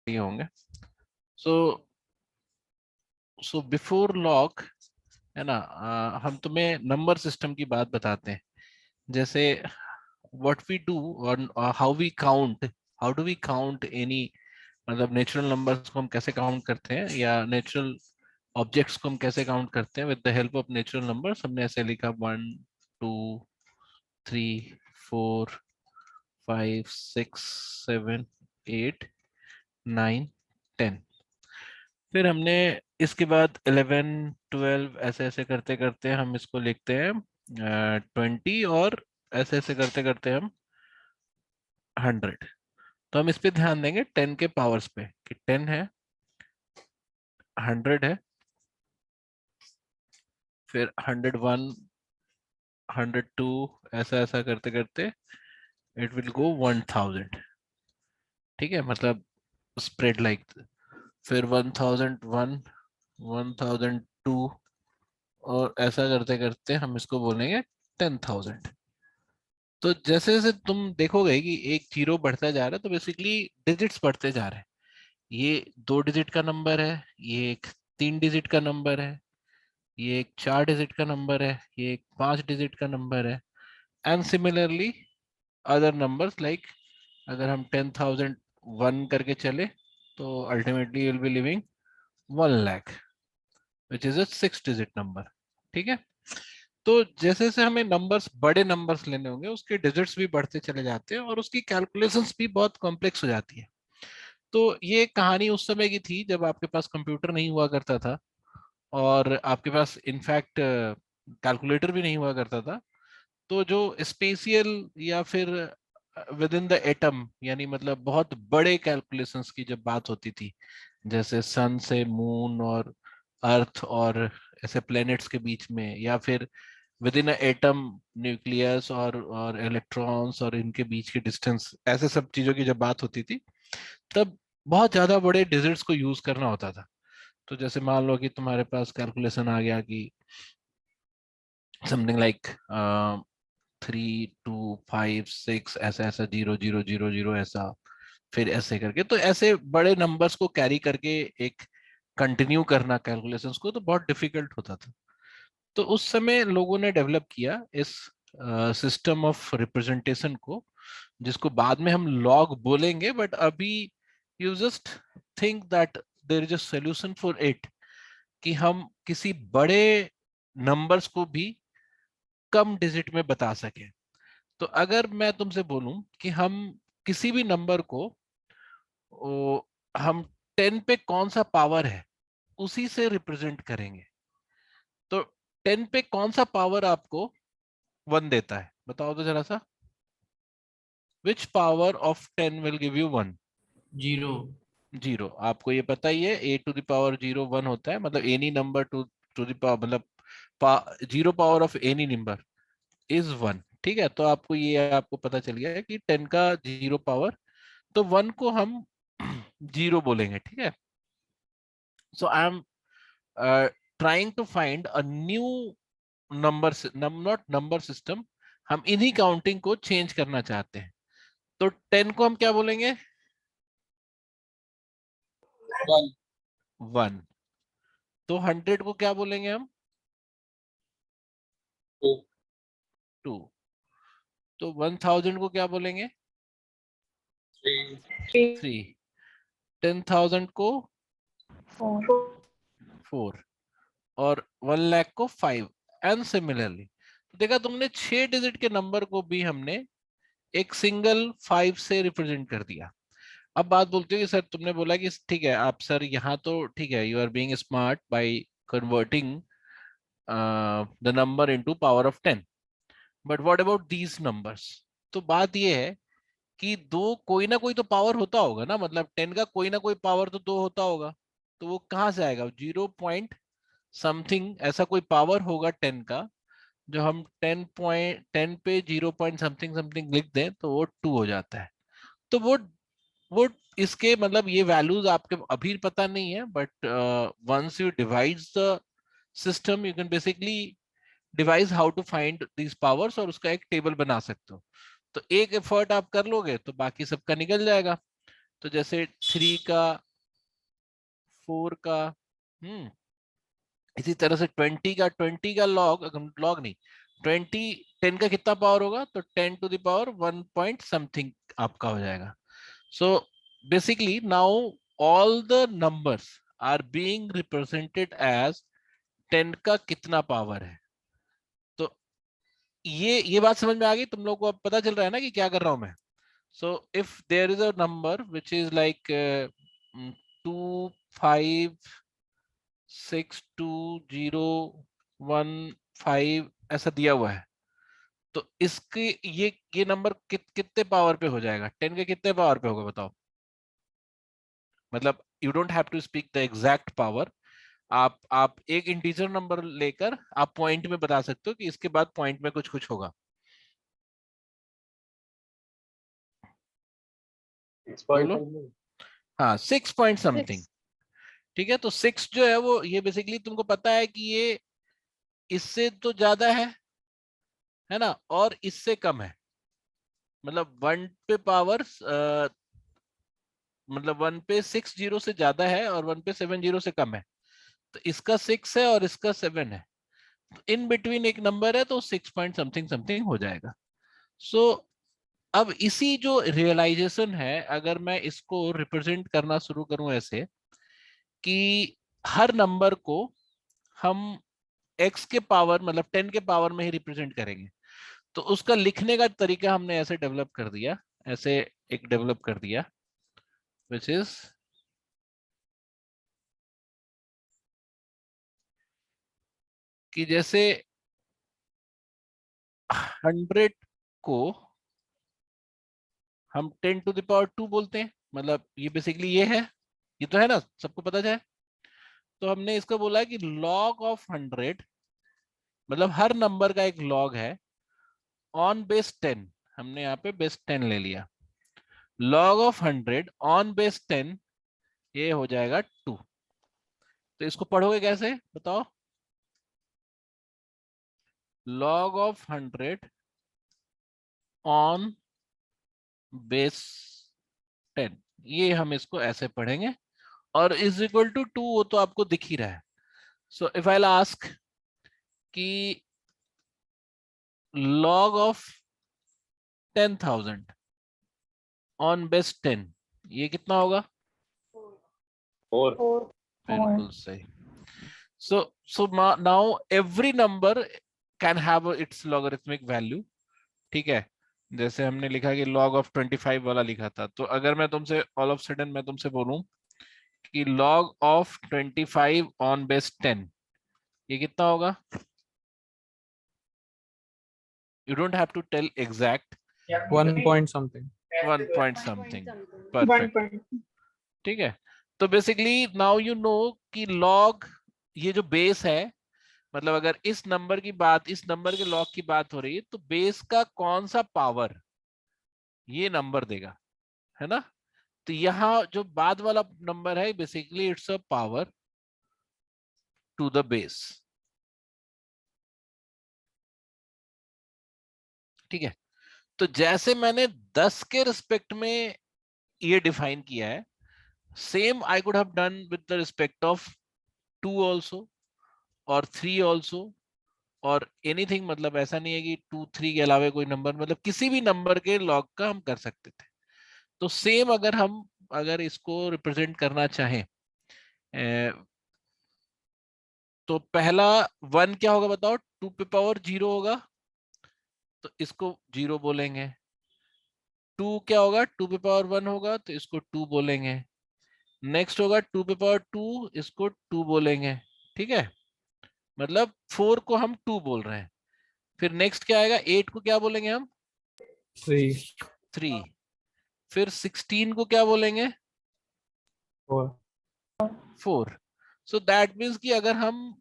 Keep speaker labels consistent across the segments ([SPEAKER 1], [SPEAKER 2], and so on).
[SPEAKER 1] लिए होंगे। So before log है ना, हम तुम्हें नंबर सिस्टम की बात बताते हैं। जैसे व्हाट वी डू और how we count, how do we count any, मतलब नेचुरल नंबर्स को हम कैसे काउंट करते हैं या नेचुरल ऑब्जेक्ट्स को हम कैसे काउंट करते हैं with the help of natural numbers. हमने ऐसे लिखा 1 2 3 4 5 6 7 8 9 10। फिर हमने इसके बाद 11 12 ऐसे ऐसे करते करते हम इसको लिखते हैं 20, और ऐसे ऐसे करते करते हम 100। तो हम इस पे ध्यान देंगे 10 के पावर्स पे कि 10 है, 100 है, फिर 101, 102, ऐसा ऐसा करते करते इट विल गो 1000। ठीक है, मतलब स्प्रेड लाइक, फिर 1001, 1002, और ऐसा करते करते हम इसको बोलेंगे 10,000। तो जैसे जैसे तुम देखोगे कि एक जीरो बढ़ता जा रहा है, तो बेसिकली डिजिट्स बढ़ते जा रहे हैं। ये 2 डिजिट का नंबर है, ये एक 3 डिजिट का नंबर है, ये एक 4 डिजिट का नंबर है, ये एक 5 डिजिट का नंबर है। And similarly other numbers like, अगर हम 10,001 करके चले तो ultimately will be living 1 lakh, which is a 6 digit number. ठीक है, तो जैसे जैसे हमें नंबर्स, बड़े नंबर्स लेने होंगे, उसके डिजिट्स भी बढ़ते चले जाते हैं और उसकी कैलकुलेशंस भी बहुत कॉम्प्लेक्स हो जाती है। तो ये कहानी उस समय की थी जब आपके पास कंप्यूटर नहीं हुआ करता था, और आपके पास इनफैक्ट कैलकुलेटर भी नहीं हुआ करता था। तो जो स्पेशियल या फिर विद इन द एटम, यानी मतलब बहुत बड़े कैलकुलेशंस की जब बात होती थी, जैसे सन से मून और अर्थ और ऐसे प्लैनेट्स के बीच में, या फिर विद इन एटम न्यूक्लियस और इलेक्ट्रॉन्स और इनके बीच की डिस्टेंस, ऐसे सब चीजों की जब बात होती थी, तब बहुत ज्यादा बड़े डिजिट्स को यूज करना होता था। तो जैसे मान लो कि तुम्हारे पास कैलकुलेशन आ गया कि समथिंग लाइक 3 2 5 6, ऐसा ऐसा 0 0 0 0 ऐसा, फिर ऐसे करके, तो ऐसे बड़े नंबर्स को कैरी करके एक कंटिन्यू करना कैलकुलेशंस को तो बहुत डिफिकल्ट होता था। तो उस समय लोगों ने डेवलप किया इस सिस्टम ऑफ रिप्रेजेंटेशन को, जिसको बाद में हम लॉग बोलेंगे, बट अभी you just think that there is a solution for it, कि हम किसी बड़े नंबर्स को भी कम डिजिट में बता सकें। तो अगर मैं तुमसे बोलूं कि हम किसी भी नंबर को, हम 10 पे कौन सा पावर है उसी से रिप्रेजेंट करेंगे, तो 10 पे कौन सा पावर आपको 1 देता है, बताओ तो जरा सा। Which power of 10 will give you 1?
[SPEAKER 2] Zero.
[SPEAKER 1] Zero. आपको ये पता ही है, a to the power zero 1 होता है, मतलब any number to to the power, मतलब zero power of any number is 1। ठीक है, तो आपको ये आपको पता चल गया है कि 10 का जीरो पावर, तो 1 को हम जीरो बोलेंगे। ठीक है, so I am trying to find a new number, not number system, हम इन्हीं काउंटिंग को चेंज करना चाहते हैं। तो 10 को हम क्या बोलेंगे?
[SPEAKER 3] 1
[SPEAKER 1] 1। तो 100 को क्या बोलेंगे हम?
[SPEAKER 3] 2
[SPEAKER 1] 2। तो 1000 को क्या बोलेंगे?
[SPEAKER 3] 3
[SPEAKER 1] 3। 10,000 को 4, और 1 लाख को 5, एंड सिमिलरली। तो देखा तुमने, 6 डिजिट के नंबर को भी हमने एक सिंगल 5 से रिप्रेजेंट कर दिया। अब बात बोलते हो कि सर, तुमने बोला कि ठीक है आप सर, यहाँ तो ठीक है, you are being smart by converting the number into power of 10, but what about these numbers? तो बात ये है कि दो, कोई ना कोई तो पावर होता होगा ना, मतलब 10 का कोई ना कोई पावर तो 2 होता होगा। तो वो कहाँ से आएगा? 0 पॉइंट समथिंग ऐसा कोई पावर होगा 10 का, जो हम 10 पे 0 पॉइंट समथिंग लिख दें तो वो 2 हो जाता है। तो वो इसके मतलब ये वैल्यूज आपके अभी पता नहीं है, but once you divide the system you can basically devise how to find these powers, और उसका एक टेबल बना सकते हो। तो एक एफर्ट आप कर लोगे तो बाकी सबका निकल जाएगा। तो जैसे 3 का, 4 का, इसी तरह से 20 का लॉग, लॉग नहीं, 10 का कितना पावर होगा, तो 10 to the power 1 point something आपका हो जाएगा. So basically now all the numbers are being represented as 10 का कितना पावर है. तो ये बात समझ में आ गई तुम लोग को, अब पता चल रहा है ना कि क्या कर रहा हूं मैं. So if there is a number which is like 256201 ऐसा दिया हुआ है, तो इसके ये नंबर कितने पावर पे हो जाएगा, 10 के कितने पावर पे होगा बताओ. मतलब you don't have to speak the exact power. आप एक इंटीजर नंबर लेकर आप पॉइंट में बता सकते हो कि इसके बाद पॉइंट में कुछ कुछ होगा.
[SPEAKER 3] 6.5
[SPEAKER 1] बोलो.
[SPEAKER 3] में।
[SPEAKER 1] हाँ, 6 पॉइंट समथिंग.
[SPEAKER 2] 6.
[SPEAKER 1] ठीक है, तो 6 जो है वो ये बेसिकली तुमको पता है कि ये इससे तो ज्यादा है ना, और इससे कम है. मतलब 1 पे पावर मतलब 1 पे 6 जीरो से ज्यादा है और 1 पे 7 जीरो से कम है. तो इसका 6 है और इसका 7 है, तो इन बिटवीन एक नंबर है, तो 6 पॉइंट समथिंग समथिंग हो जाएगा. सो अब इसी जो रियलाइजेशन है, अगर मैं इसको रिप्रेजेंट करना शुरू करूं ऐसे कि हर नंबर को हम x के पावर मतलब 10 के पावर में ही रिप्रेजेंट करेंगे, तो उसका लिखने का तरीका हमने ऐसे डेवलप कर दिया, ऐसे एक डेवलप कर दिया, विच इज कि जैसे 100 को हम 10 टू द पावर 2 बोलते हैं. मतलब ये बेसिकली ये है, ये तो है ना, सबको पता जाए. तो हमने इसका बोला है कि लॉग ऑफ 100, मतलब हर नंबर का एक लॉग है ऑन बेस 10. हमने यहाँ पे बेस 10 ले लिया. लॉग ऑफ 100 ऑन बेस 10 ये हो जाएगा 2. तो इसको पढ़ोगे कैसे बताओ. लॉग ऑफ 100 ऑन बेस 10, ये हम इसको ऐसे पढ़ेंगे. और इज इक्वल टू 2 वो तो आपको दिख ही रहा है. सो इफ आई आस्क कि log of 10,000 ऑन बेस 10, ये कितना होगा.
[SPEAKER 3] 4.
[SPEAKER 2] 4.
[SPEAKER 1] बिल्कुल सही. so now every number can have its logarithmic value. ठीक है, जैसे हमने लिखा कि log of 25 वाला लिखा था, तो अगर मैं तुमसे ऑल ऑफ सडन मैं तुमसे बोलूं कि log of 25 ऑन बेस 10, ये कितना होगा. You don't have to tell exact.
[SPEAKER 4] 1 point something.
[SPEAKER 1] 1 point
[SPEAKER 2] 1
[SPEAKER 1] something.
[SPEAKER 2] something.
[SPEAKER 1] Perfect. ठीक है, तो बेसिकली नाउ यू नो कि लॉग ये जो बेस है, मतलब अगर इस नंबर की बात, इस नंबर के लॉग की बात हो रही है, तो बेस का कौन सा पावर ये नंबर देगा, है ना. तो यहाँ जो बाद वाला नंबर है basically it's a power to the base. ठीक है, तो जैसे मैंने 10 के रिस्पेक्ट में ये डिफाइन किया है, same I could have done with the respect of 2 also और 3 आल्सो और एनीथिंग. मतलब ऐसा नहीं है कि 2 3 के अलावा कोई नंबर, मतलब किसी भी नंबर के लॉग का हम कर सकते थे. तो सेम अगर हम अगर इसको रिप्रेजेंट करना चाहें, तो पहला 1 क्या होगा बताओ, 2 पे पावर 0 होगा, तो इसको 0 बोलेंगे. 2 क्या होगा, 2 पे पावर 1 होगा, तो इसको 2 बोलेंगे. नेक्स्ट होगा 2 पे पावर 2, इसको 2 बोलेंगे. ठीक है, मतलब 4 को हम 2 बोल रहे हैं. फिर नेक्स्ट क्या आएगा, 8 को क्या बोलेंगे हम,
[SPEAKER 4] 3.
[SPEAKER 1] 3. फिर 16 को क्या बोलेंगे,
[SPEAKER 4] 4.
[SPEAKER 1] 4. सो दैट मीन्स कि अगर हम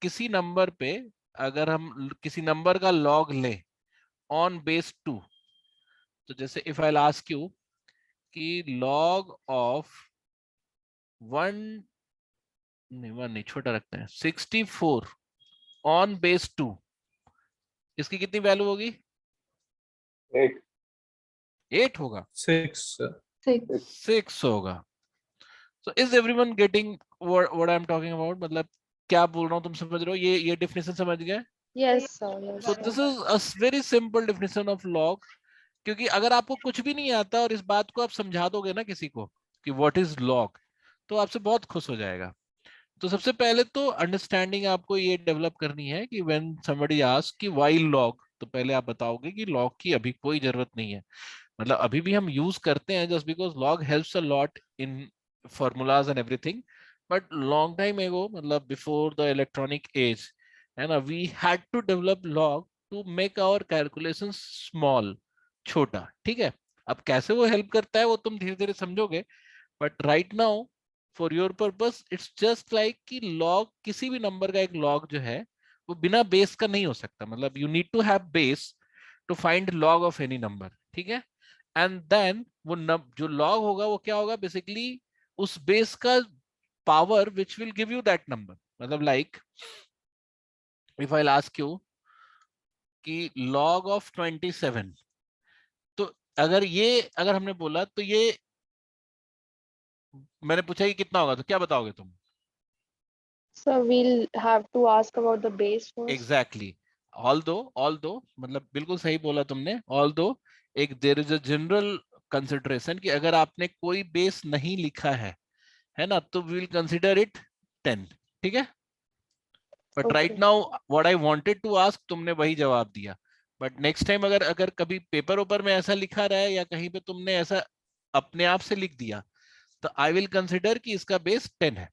[SPEAKER 1] किसी नंबर पे, अगर हम किसी नंबर का लॉग लें ऑन बेस 2, तो जैसे इफ आई आस्क यू कि लॉग ऑफ 1, नहीं 1 नहीं, छोटा रखते हैं, 64 ऑन बेस 2, इसकी कितनी वैल्यू होगी,
[SPEAKER 3] 8.
[SPEAKER 1] 8 होगा.
[SPEAKER 4] 6.
[SPEAKER 1] 6 होगा। So is everyone getting what I'm talking about? मतलब क्या बोल रहा हूँ, तुम समझ रहे हो? ये definition समझ गए?
[SPEAKER 2] Yes, sir. Yes,
[SPEAKER 1] So
[SPEAKER 2] sir.
[SPEAKER 1] this is a very simple definition of log. क्योंकि अगर आपको कुछ भी नहीं आता और इस बात को आप समझा दोगे ना किसी को कि what is log, तो आपसे बहुत खुश हो जाएगा। तो सबसे पहले तो अंडरस्टैंडिंग आपको ये डेवलप करनी है कि व्हेन समबडी आस्क कि व्हाई लॉग, तो पहले आप बताओगे कि लॉग की अभी कोई जरूरत नहीं है। मतलब अभी भी हम यूज करते हैं just because log helps a lot in formulas and everything, but long time ago, मतलब before the electronic age, है ना, we had to develop log to make our calculations small, छोटा। ठीक है, अब कैसे वो हेल्प करता है वो तुम धीरे धीरे समझोगे, but right now for your purpose it's just like कि लॉग, किसी भी नंबर का एक लॉग जो है वो बिना बेस का नहीं हो सकता। मतलब you need to have base to find log of any number. ठीक है, एंड देन वो जो लॉग होगा वो क्या होगा, बेसिकली उस बेस का power which will give you that number. मतलब like if I ask you कि लॉग ऑफ 27, तो अगर हमने बोला तो ये मैंने पूछा कि कितना होगा, तो क्या बताओगे तुम?
[SPEAKER 2] So we'll have to ask about the base first.
[SPEAKER 1] Exactly, although मतलब बिल्कुल सही बोला तुमने। ऑल्दो एक there is a general consideration कि अगर आपने कोई बेस नहीं लिखा है ना, तो वी विल कंसिडर इट 10। ठीक है, but right
[SPEAKER 2] Okay.
[SPEAKER 1] Now what I wanted to ask, तुमने वही जवाब दिया। बट नेक्स्ट टाइम अगर अगर कभी पेपर ऊपर में ऐसा लिखा रहा है या कहीं पे तुमने ऐसा अपने आप से लिख दिया, तो आई विल कंसिडर कि इसका बेस 10 है।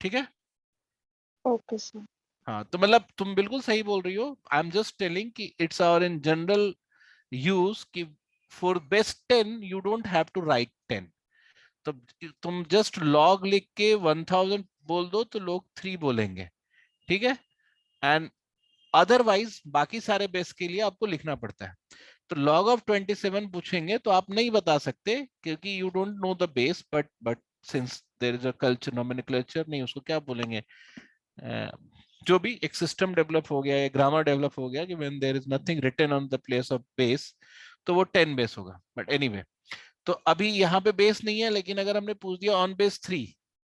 [SPEAKER 1] ठीक है,
[SPEAKER 2] Okay, sir.
[SPEAKER 1] हाँ, तो मतलब तुम बिल्कुल सही बोल रही हो। आई एम जस्ट टेलिंग कि it's our in general use कि for base 10 you don't have to write 10। तो तुम जस्ट लॉग लिख के 1000 बोल दो तो लोग 3 बोलेंगे। ठीक है, एंड अदरवाइज बाकी सारे बेस के लिए आपको लिखना पड़ता है। तो लॉग ऑफ 27 पूछेंगे तो आप नहीं बता सकते क्योंकि you don't know the base, but since there is a culture nomenclature, नहीं उसको क्या बोलेंगे, जो भी एक सिस्टम डेवलप हो गया या ग्रामर डेवलप हो गया कि when there is nothing written on the place of base, तो वो 10 बेस होगा। बट एनीवे, तो अभी यहाँ पे बेस नहीं है, लेकिन अगर हमने पूछ दिया ऑन बेस 3,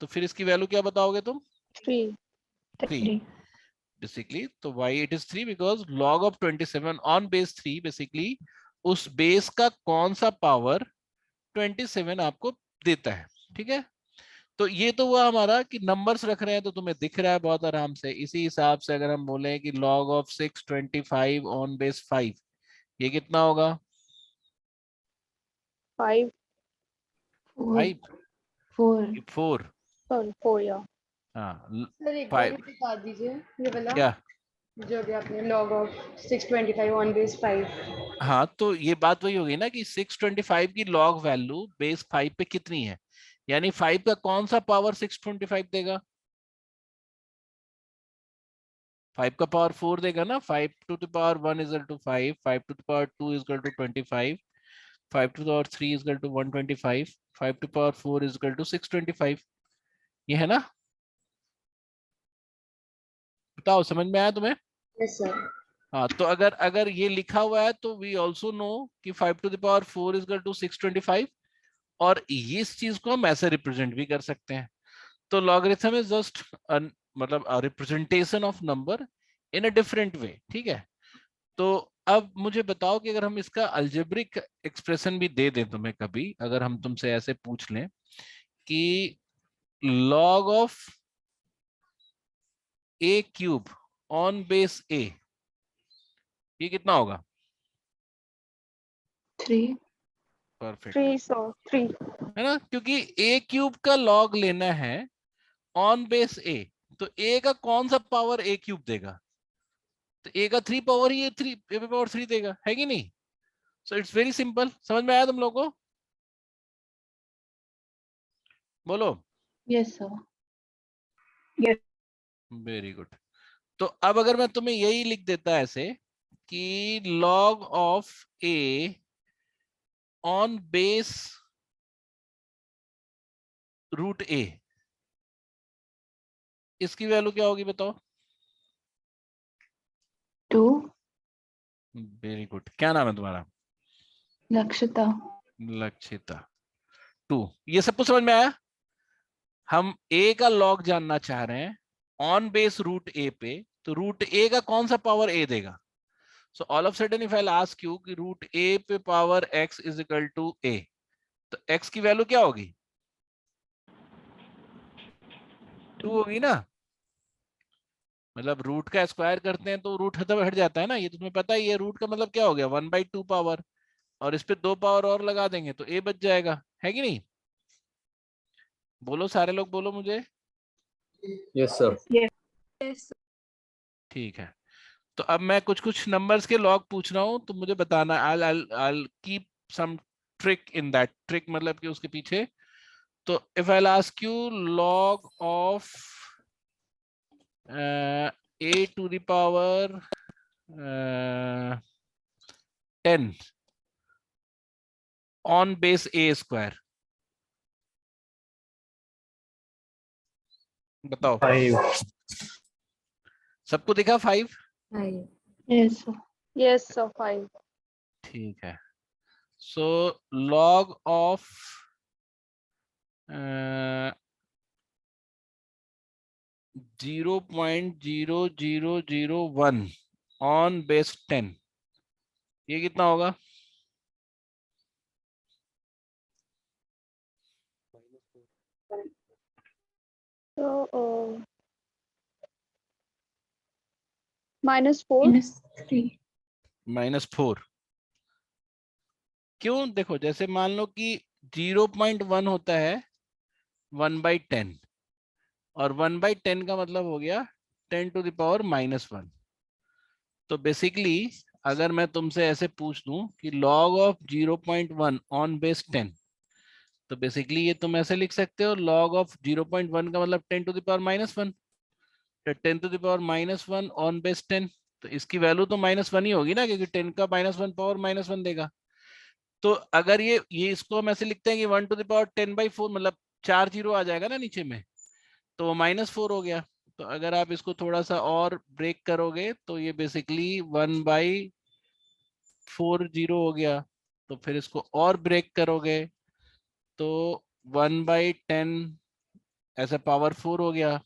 [SPEAKER 1] तो फिर इसकी वैल्यू क्या बताओगे तुम?
[SPEAKER 2] 3.
[SPEAKER 1] 3 बेसिकली। तो why it is 3 because log of 27 on base 3 basically उस बेस का कौन सा पावर 27 आपको देता है। ठीक है, तो ये तो हुआ हमारा कि नंबर्स रख रहे हैं तो तुम्हें दिख रहा है बहुत आराम से। इसी हिसाब से अगर हम बोले कि log ऑफ 625 ऑन बेस 5, ये कितना होगा?
[SPEAKER 2] 5.
[SPEAKER 1] 5
[SPEAKER 5] 4
[SPEAKER 1] 4
[SPEAKER 2] Sorry, 4. Yeah.
[SPEAKER 1] हाँ
[SPEAKER 5] सर एक बार
[SPEAKER 1] 5
[SPEAKER 5] बता दीजिए ये वाला
[SPEAKER 1] क्या?
[SPEAKER 5] जो भी आपने log of 625 on base 5।
[SPEAKER 1] हाँ, तो ये बात वही होगी ना कि 625 की log वैल्यू बेस 5 पे कितनी है, यानी 5 का कौन सा पावर 625 देगा? 5 का पावर 4 देगा ना। 5 to the power 1 is equal to 5, 5 to the power 2 is equal to 25, 5 to the power 3 is equal to 125, 5 to the power 4 is equal to 625। ये है ना? बताओ, समझ में आया तुम्हें?
[SPEAKER 5] Yes sir.
[SPEAKER 1] हाँ, तो अगर अगर ये लिखा हुआ है तो वी ऑल्सो नो कि 5 to the power 4 is equal to 625, और इस चीज को हम ऐसे रिप्रेजेंट भी कर सकते हैं। तो लॉगरिथम इज जस्ट मतलब representation of number in a different way. ठीक है, तो अब मुझे बताओ कि अगर हम इसका अलजेब्रिक एक्सप्रेशन भी दे दें तुम्हें, कभी अगर हम तुमसे ऐसे पूछ लें कि log of a cube on base a, ये कितना होगा?
[SPEAKER 5] 3
[SPEAKER 1] परफेक्ट,
[SPEAKER 2] 3, sir. 3.
[SPEAKER 1] है ना, क्योंकि a क्यूब का log लेना है ऑन बेस a, तो a का कौन सा पावर a क्यूब देगा? तो a का 3 पावर ही a पावर 3 देगा, है कि नहीं? So it's very simple. समझ में आया तुम लोगों को? बोलो।
[SPEAKER 5] Yes sir.
[SPEAKER 1] Very good. तो अब अगर मैं तुम्हें यही लिख देता ऐसे कि log of a on base root a, इसकी वैल्यू क्या होगी बताओ?
[SPEAKER 5] 2
[SPEAKER 1] वेरी गुड। क्या नाम है तुम्हारा?
[SPEAKER 5] लक्षिता।
[SPEAKER 1] लक्षिता 2। ये सबको समझ में आया? हम a का लॉग जानना चाह रहे हैं ऑन बेस रूट a पे, तो रूट a का कौन सा पावर a देगा? So all of sudden if I ask you कि रूट a पे power x is equal to a, तो x की वैल्यू क्या होगी? 2 होगी ना। मतलब रूट का स्क्वायर करते हैं तो रूट हट जाता है ना, ये तुम्हें पता ही है। रूट का मतलब क्या हो गया? 1/2 पावर, और इस पे 2 पावर और लगा देंगे तो a बच जाएगा, है कि नहीं? बोलो सारे लोग, बोलो मुझे।
[SPEAKER 3] Yes, sir.
[SPEAKER 5] Yes.
[SPEAKER 1] ठीक है, तो अब मैं कुछ कुछ नंबर्स के लॉग पूछ रहा हूं, तो मुझे बताना। I'll keep some trick in that, trick मतलब कि उसके पीछे। तो if I'll ask you log of a to the power 10 on base a square, बताओ।
[SPEAKER 4] 5.
[SPEAKER 1] सबको दिखा 5?
[SPEAKER 2] Yes, sir. Yes, sir. 5.
[SPEAKER 1] ठीक है, सो log of 0.0001 on base 10, ये कितना होगा?
[SPEAKER 2] So, -4.
[SPEAKER 1] -4। क्यों? देखो, जैसे मान लो कि 0.1 होता है 1/10, और 1/10 का मतलब हो गया 10 to the power -1। तो बेसिकली अगर मैं तुमसे ऐसे पूछ दूं कि log of 0.1 on base 10, तो बेसिकली ये तुम ऐसे लिख सकते हो, log of 0.1 का मतलब 10 to the power -1, तो 10 to the power -1 on base 10, तो इसकी वैल्यू तो -1 ही होगी ना, क्योंकि 10 का -1 पावर -1 देगा। तो अगर ये इसको हम ऐसे लिखते हैं कि 1 to the power 10/4, मतलब 4 0 आ जाएगा ना नीचे में, तो वो -4 हो गया। तो अगर आप इसको थोड़ा सा और ब्रेक करोगे तो ये बेसिकली 1/4 0 हो गया। तो फिर इसको और ब्रेक करोगे तो 1/10 ऐसा पावर 4 हो गया,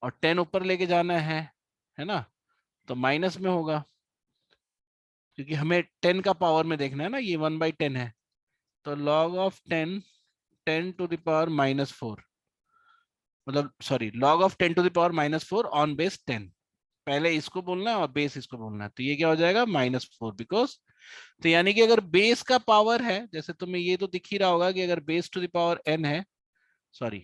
[SPEAKER 1] और 10 ऊपर लेके जाना है ना, तो माइनस में होगा, क्योंकि हमें 10 का पावर में देखना है ना, ये 1/10 है। तो log of 10 to the power -4, मतलब sorry, log of 10 to the power -4 on base 10, पहले इसको बोलना है और बेस इसको बोलना है। तो ये क्या हो जाएगा? -4, बिकॉज, तो यानी कि अगर बेस का पावर है, जैसे तुम्हें ये तो दिख ही रहा होगा कि अगर base to the power n है, सॉरी,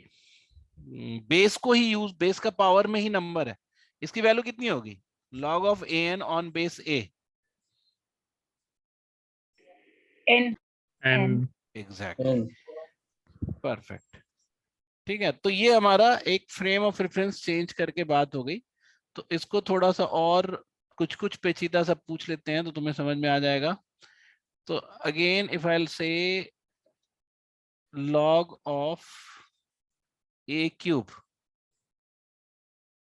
[SPEAKER 1] बेस को ही यूज, बेस का पावर में ही नंबर है, इसकी वैल्यू कितनी होगी? log of an on base a,
[SPEAKER 4] And
[SPEAKER 1] exactly, perfect. ठीक है, तो ये हमारा एक फ्रेम ऑफ रेफरेंस चेंज करके बात हो गई। तो इसको थोड़ा सा और कुछ कुछ पेचीदा सा पूछ लेते हैं तो तुम्हें समझ में आ जाएगा। तो अगेन इफ आई से log of a cube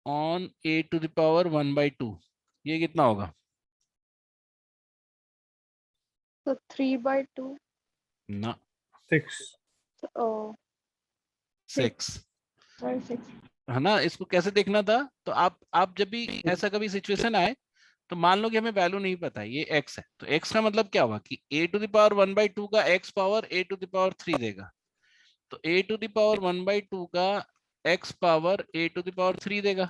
[SPEAKER 1] on a to the power 1/2, ये कितना होगा?
[SPEAKER 2] So 3/2.
[SPEAKER 1] ना,
[SPEAKER 4] 6.
[SPEAKER 2] Oh,
[SPEAKER 1] 6
[SPEAKER 2] sorry, 6.
[SPEAKER 1] है ना। इसको कैसे देखना था? तो आप जब भी ऐसा कभी सिचुएशन आए, तो मान लो कि हमें वैल्यू नहीं पता है, ये x है, तो x का मतलब क्या हुआ कि a to the power 1/2 का x power a to the power 3 देगा। तो a to the power 1/2 का x power a to the power 3 देगा।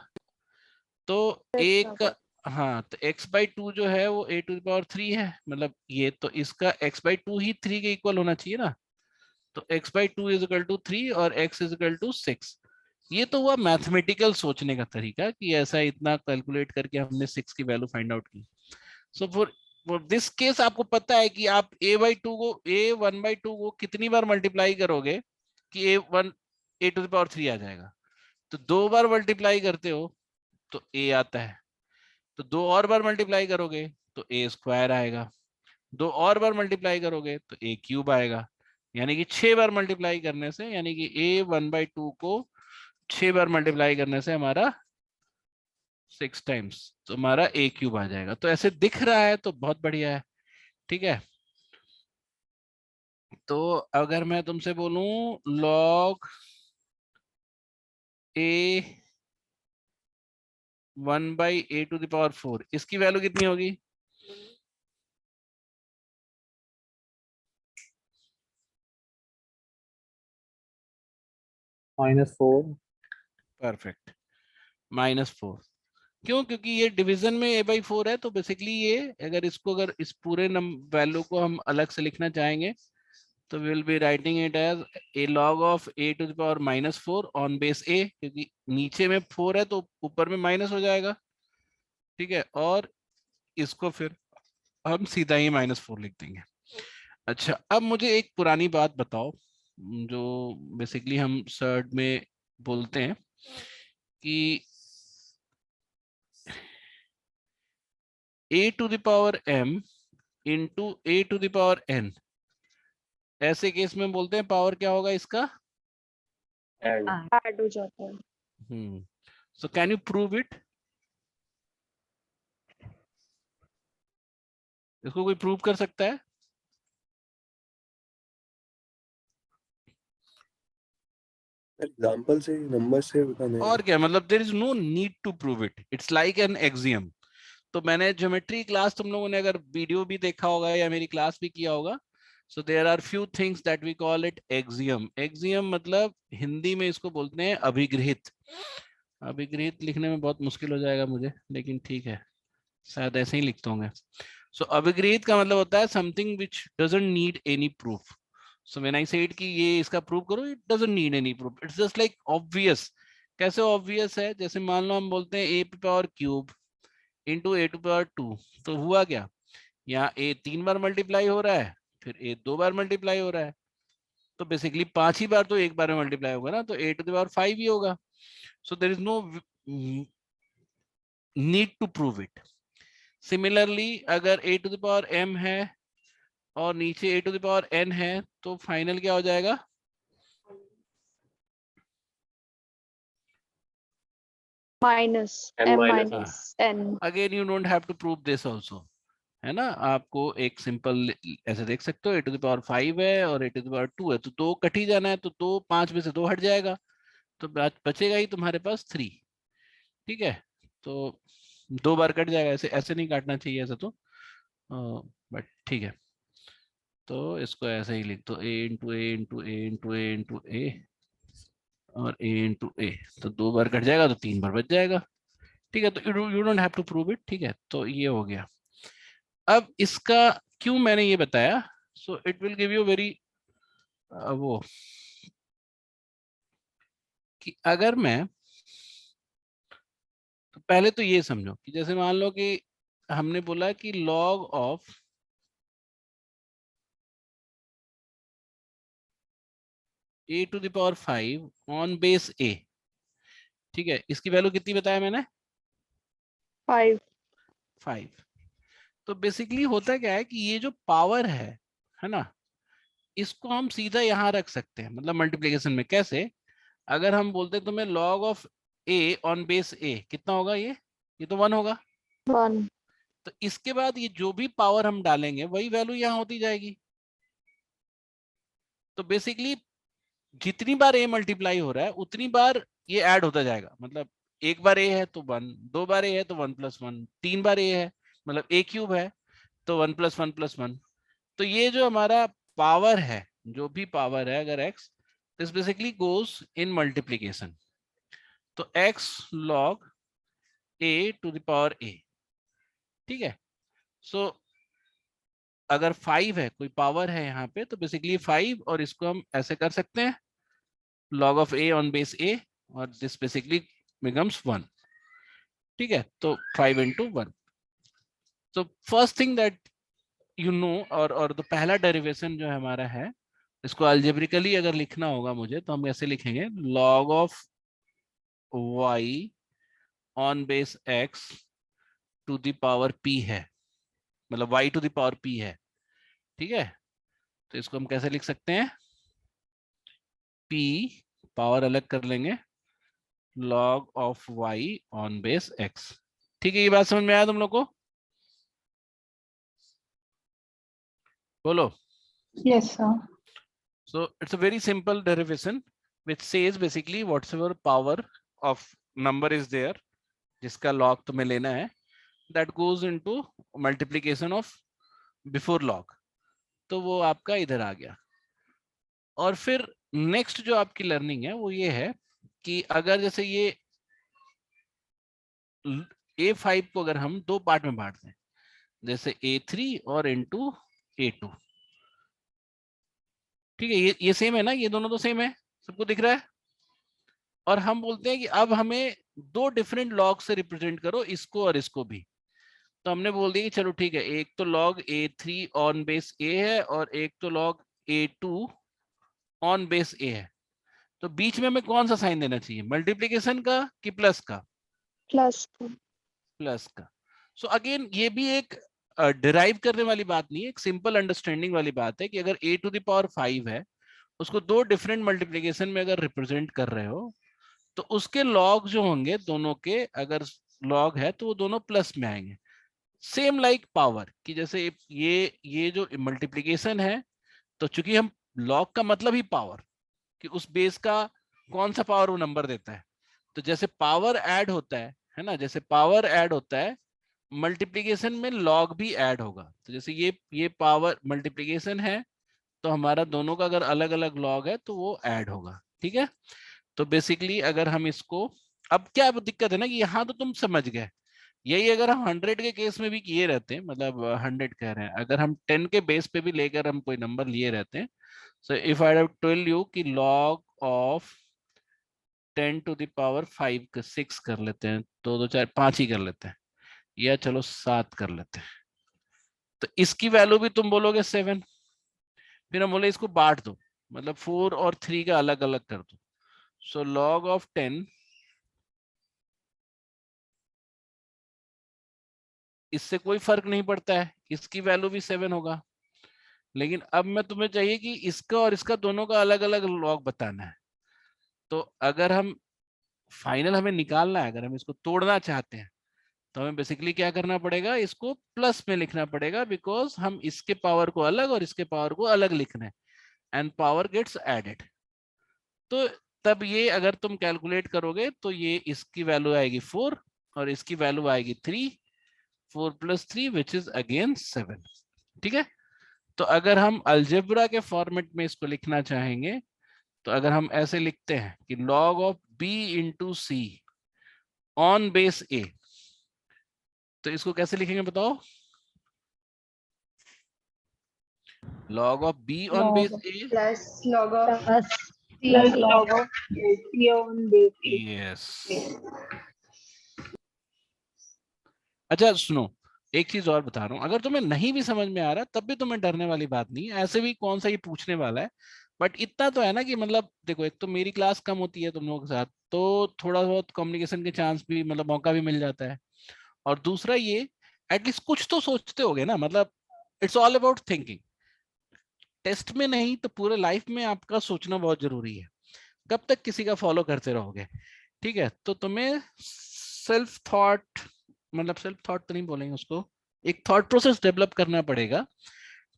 [SPEAKER 1] तो
[SPEAKER 2] Yes,
[SPEAKER 1] एक,
[SPEAKER 2] sir.
[SPEAKER 1] हाँ, तो x/2 जो है वो a to the power 3 है, मतलब ये तो इसका x/2 ही 3 के इक्वल होना चाहिए ना। तो x/2 इज इक्वल टू 3 और x इज इक्वल टू 6। ये तो हुआ मैथमेटिकल सोचने का तरीका कि ऐसा इतना कैलकुलेट करके हमने 6 की वैल्यू फाइंड आउट की। सो फॉर दिस केस आपको पता है कि आप a/2 को a1/2 को कितनी बार मल्टीप्लाई करोगे कि a to the power 3 आ जाएगा। तो 2 बार मल्टीप्लाई करते हो तो a आता है, तो 2 और बार मल्टीप्लाई करोगे तो a² आएगा, 2 और बार मल्टीप्लाई करोगे तो a³ आएगा। यानी कि 6 बार मल्टीप्लाई करने से, यानी कि a1/2 को 6 बार मल्टीप्लाई करने से हमारा 6 टाइम्स, तो हमारा a³ आ जाएगा। तो ऐसे दिख रहा है तो बहुत बढ़िया है, ठीक है। तो अगर मैं तुमसे बोलूं log a 1/a⁴, इसकी वैल्यू कितनी होगी?
[SPEAKER 4] -4.
[SPEAKER 1] परफेक्ट, -4। क्यों? क्योंकि ये डिवीजन में a/4 है, तो बेसिकली ये अगर इस पूरे वैल्यू को हम अलग से लिखना चाहेंगे तो will be writing it as a log of a⁻⁻4 on base a, क्योंकि नीचे में 4 है तो ऊपर में माइनस हो जाएगा। ठीक है, और इसको फिर हम सीधा ही -4 लिख देंगे। अच्छा, अब मुझे एक पुरानी बात बताओ जो बेसिकली हम सर्ट में बोलते हैं कि a⁻m इंटू a⁻n, ऐसे केस में बोलते हैं पावर क्या होगा इसका?
[SPEAKER 2] ऐड हो जाता है।
[SPEAKER 1] So can you prove it? इसको कोई प्रूव कर सकता है?
[SPEAKER 3] एग्जाम्पल से नंबर से बताने
[SPEAKER 1] और क्या मतलब, there is no need to prove it, it's like an axiom. तो मैंने ज्योमेट्री क्लास, तुम लोगों ने अगर वीडियो भी देखा होगा या मेरी क्लास भी किया होगा, so there are few things that we call it axiom. Axiom मतलब हिंदी में इसको बोलते हैं अभिगृहित। अभिगृहित लिखने में बहुत मुश्किल हो जाएगा मुझे, लेकिन ठीक है, शायद ऐसे ही लिखते होंगे। सो अभिगृहित का मतलब होता है something which doesn't need any proof. So when I said कि ये इसका प्रूव करो, it doesn't need any proof, it's just like obvious. कैसे ऑब्वियस है? जैसे मान लो हम बोलते हैं a⁻³ इंटू a⁻², तो हुआ क्या? यहाँ a 3 बार मल्टीप्लाई हो रहा है, फिर a 2 बार मल्टीप्लाई हो रहा है, तो बेसिकली 5 ही बार तो एक बार में मल्टीप्लाई होगा ना, तो a⁵ ही होगा। So there is no need to prove it. Similarly अगर a⁻m है और नीचे a⁻n है, तो फाइनल क्या हो जाएगा?
[SPEAKER 2] -m-n।
[SPEAKER 1] Again you don't have to prove this also, है ना? आपको एक सिंपल ऐसे देख सकते हो, a⁵ है और a⁻² है, तो 2 कट ही जाना है, तो 2 5 में से 2 हट जाएगा, तो बचेगा ही तुम्हारे पास 3। ठीक है, तो 2 बार कट जाएगा, ऐसे ऐसे नहीं काटना चाहिए ऐसे तो, बट ठीक है। तो इसको ऐसे ही लिख दो, a into a into a into a into a और a इंटू ए, तो 2 बार कट जाएगा तो 3 बार बच जाएगा। ठीक है, तो you don't have to prove it. ठीक है, तो ये हो गया। अब इसका क्यों मैंने ये बताया, so it will give you very वो कि अगर मैं, तो पहले तो ये समझो कि जैसे मान लो कि हमने बोला कि log of a⁵ on base a। ठीक है, इसकी वैल्यू कितनी बताया मैंने?
[SPEAKER 2] 5।
[SPEAKER 1] 5। तो बेसिकली होता क्या है कि ये जो पावर है ना, इसको हम सीधा यहाँ रख सकते हैं, मतलब मल्टीप्लिकेशन में। कैसे? अगर हम बोलते हैं तुम्हें log of a on base a कितना होगा? ये तो 1 होगा।
[SPEAKER 2] 1।
[SPEAKER 1] तो इसके बाद ये जो भी पावर हम डालेंगे वही वैल्यू यहाँ होती जाएगी। तो बेसिकली जितनी बार a मल्टीप्लाई हो रहा है उतनी बार ये ऐड होता जाएगा। मतलब एक बार a है तो 1, 2 बार a है तो 1 + 1, 3 बार a है मतलब a³ है तो 1 + 1 + 1। तो ये जो हमारा पावर है, जो भी पावर है अगर x, this basically goes in multiplication. तो x log a⁴a। ठीक है, सो अगर 5 है, कोई पावर है यहाँ पे, तो बेसिकली 5, और इसको हम ऐसे कर सकते हैं log of a on base a, और दिस बेसिकली बिकम्स 1। ठीक है, तो 5 × 1। तो first thing that you know, और तो पहला डेरिवेशन जो हमारा है, इसको अल्जेब्रिकली अगर लिखना होगा मुझे, तो हम ऐसे लिखेंगे log of y on base x to the power p है, मतलब y to the power p है। ठीक है, तो इसको हम कैसे लिख सकते हैं? p पावर अलग कर लेंगे, log of y on base x। ठीक है, ये बात समझ में आया तुम लोग को? बोलो।
[SPEAKER 5] Yes, sir.
[SPEAKER 1] So it's a very simple derivation which says basically whatsoever power of number is there, जिसका log तुम्हें लेना है, that goes into multiplication of before log. तो वो आपका इधर आ गया. और फिर नेक्स्ट जो आपकी लर्निंग है वो ये है कि अगर जैसे ये A5 को अगर हम दो पार्ट में बांट दें, जैसे A3 और इनटू A2, ठीक है, ये सेम है ना, ये दोनों तो सेम है, सबको दिख रहा है. और हम बोलते हैं कि अब हमें दो डिफरेंट लॉग से रिप्रेजेंट करो, इसको और इसको भी. तो हमने बोल दिया कि चलो ठीक है, एक तो log A3 on base A है और एक तो log A2 on base A है. तो बीच में हमें कौन सा साइन देना चाहिए, मल्टीप्लीकेशन का कि प्लस का?
[SPEAKER 2] प्लस
[SPEAKER 1] प्लस का. सो अगेन ये भी एक डिराइव करने वाली बात नहीं है, एक सिंपल अंडरस्टैंडिंग वाली बात है कि अगर a टू द पावर 5 है, उसको दो डिफरेंट मल्टीप्लिकेशन में अगर रिप्रेजेंट कर रहे हो, तो उसके लॉग जो होंगे दोनों के, अगर लॉग है तो वो दोनों प्लस में आएंगे. सेम लाइक पावर कि जैसे ये जो मल्टीप्लिकेशन है, तो चूंकि हम लॉग का मतलब ही पावर कि उस बेस का कौन सा पावर वो नंबर देता है, तो जैसे पावर ऐड होता है ना, जैसे पावर ऐड होता है मल्टीप्लिकेशन में लॉग भी ऐड होगा. तो जैसे ये पावर मल्टीप्लिकेशन है, तो हमारा दोनों का अगर अलग अलग लॉग है तो वो ऐड होगा. ठीक है, तो बेसिकली अगर हम इसको, अब क्या दिक्कत है ना कि यहाँ तो तुम समझ गए, यही अगर हम 100 के केस में भी किए रहते हैं, मतलब 100 कह रहे हैं, अगर हम 10 के बेस पे भी लेकर हम कोई नंबर लिए रहते हैं. So if I have told you कि log of 10 to the power 5 6 कर लेते हैं, तो 2 4 5 ही कर लेते हैं, या चलो 7 कर लेते हैं, तो इसकी वैल्यू भी तुम बोलोगे 7. फिर हम बोले इसको बांट दो, मतलब 4 और 3 का अलग अलग कर दो. सो लॉग ऑफ 10, इससे कोई फर्क नहीं पड़ता है, इसकी वैल्यू भी 7 होगा. लेकिन अब मैं तुम्हें चाहिए कि इसका और इसका दोनों का अलग अलग लॉग बताना है. तो अगर हम फाइनल हमें निकालना है, अगर हम इसको तोड़ना चाहते हैं, तो हमें बेसिकली क्या करना पड़ेगा, इसको प्लस में लिखना पड़ेगा, बिकॉज हम इसके पावर को अलग और इसके पावर को अलग लिख रहे हैं, एंड पावर गेट्स एडेड. तो तब ये अगर तुम कैलकुलेट करोगे तो ये इसकी वैल्यू आएगी 4 और इसकी वैल्यू आएगी 3. 4 + 3 विच इज अगेन 7. ठीक है, तो अगर हम अलजेब्रा के फॉर्मेट में इसको लिखना चाहेंगे, तो अगर हम ऐसे लिखते हैं कि log of b into c on base a, तो इसको कैसे लिखेंगे बताओ? log of b on base a,
[SPEAKER 5] plus log of
[SPEAKER 2] plus log of
[SPEAKER 5] C on base A.
[SPEAKER 1] Yes. अच्छा सुनो, एक चीज और बता रहा हूँ, अगर तुम्हें नहीं भी समझ में आ रहा तब भी तुम्हें डरने वाली बात नहीं है, ऐसे भी कौन सा ये पूछने वाला है. बट इतना तो है ना कि मतलब देखो, एक तो मेरी क्लास कम होती है तुम लोगों के साथ, तो थोड़ा बहुत कम्युनिकेशन के चांस भी, मतलब मौका भी मिल जाता है. और दूसरा ये, एटलीस्ट कुछ तो सोचते होगे ना, मतलब it's all about thinking. Test में नहीं तो पूरे लाइफ में आपका सोचना बहुत जरूरी है. कब तक किसी का फॉलो करते रहोगे? ठीक है, तो तुम्हें सेल्फ थॉट, मतलब सेल्फ थॉट तो नहीं बोलेंगे उसको, एक थॉट प्रोसेस डेवलप करना पड़ेगा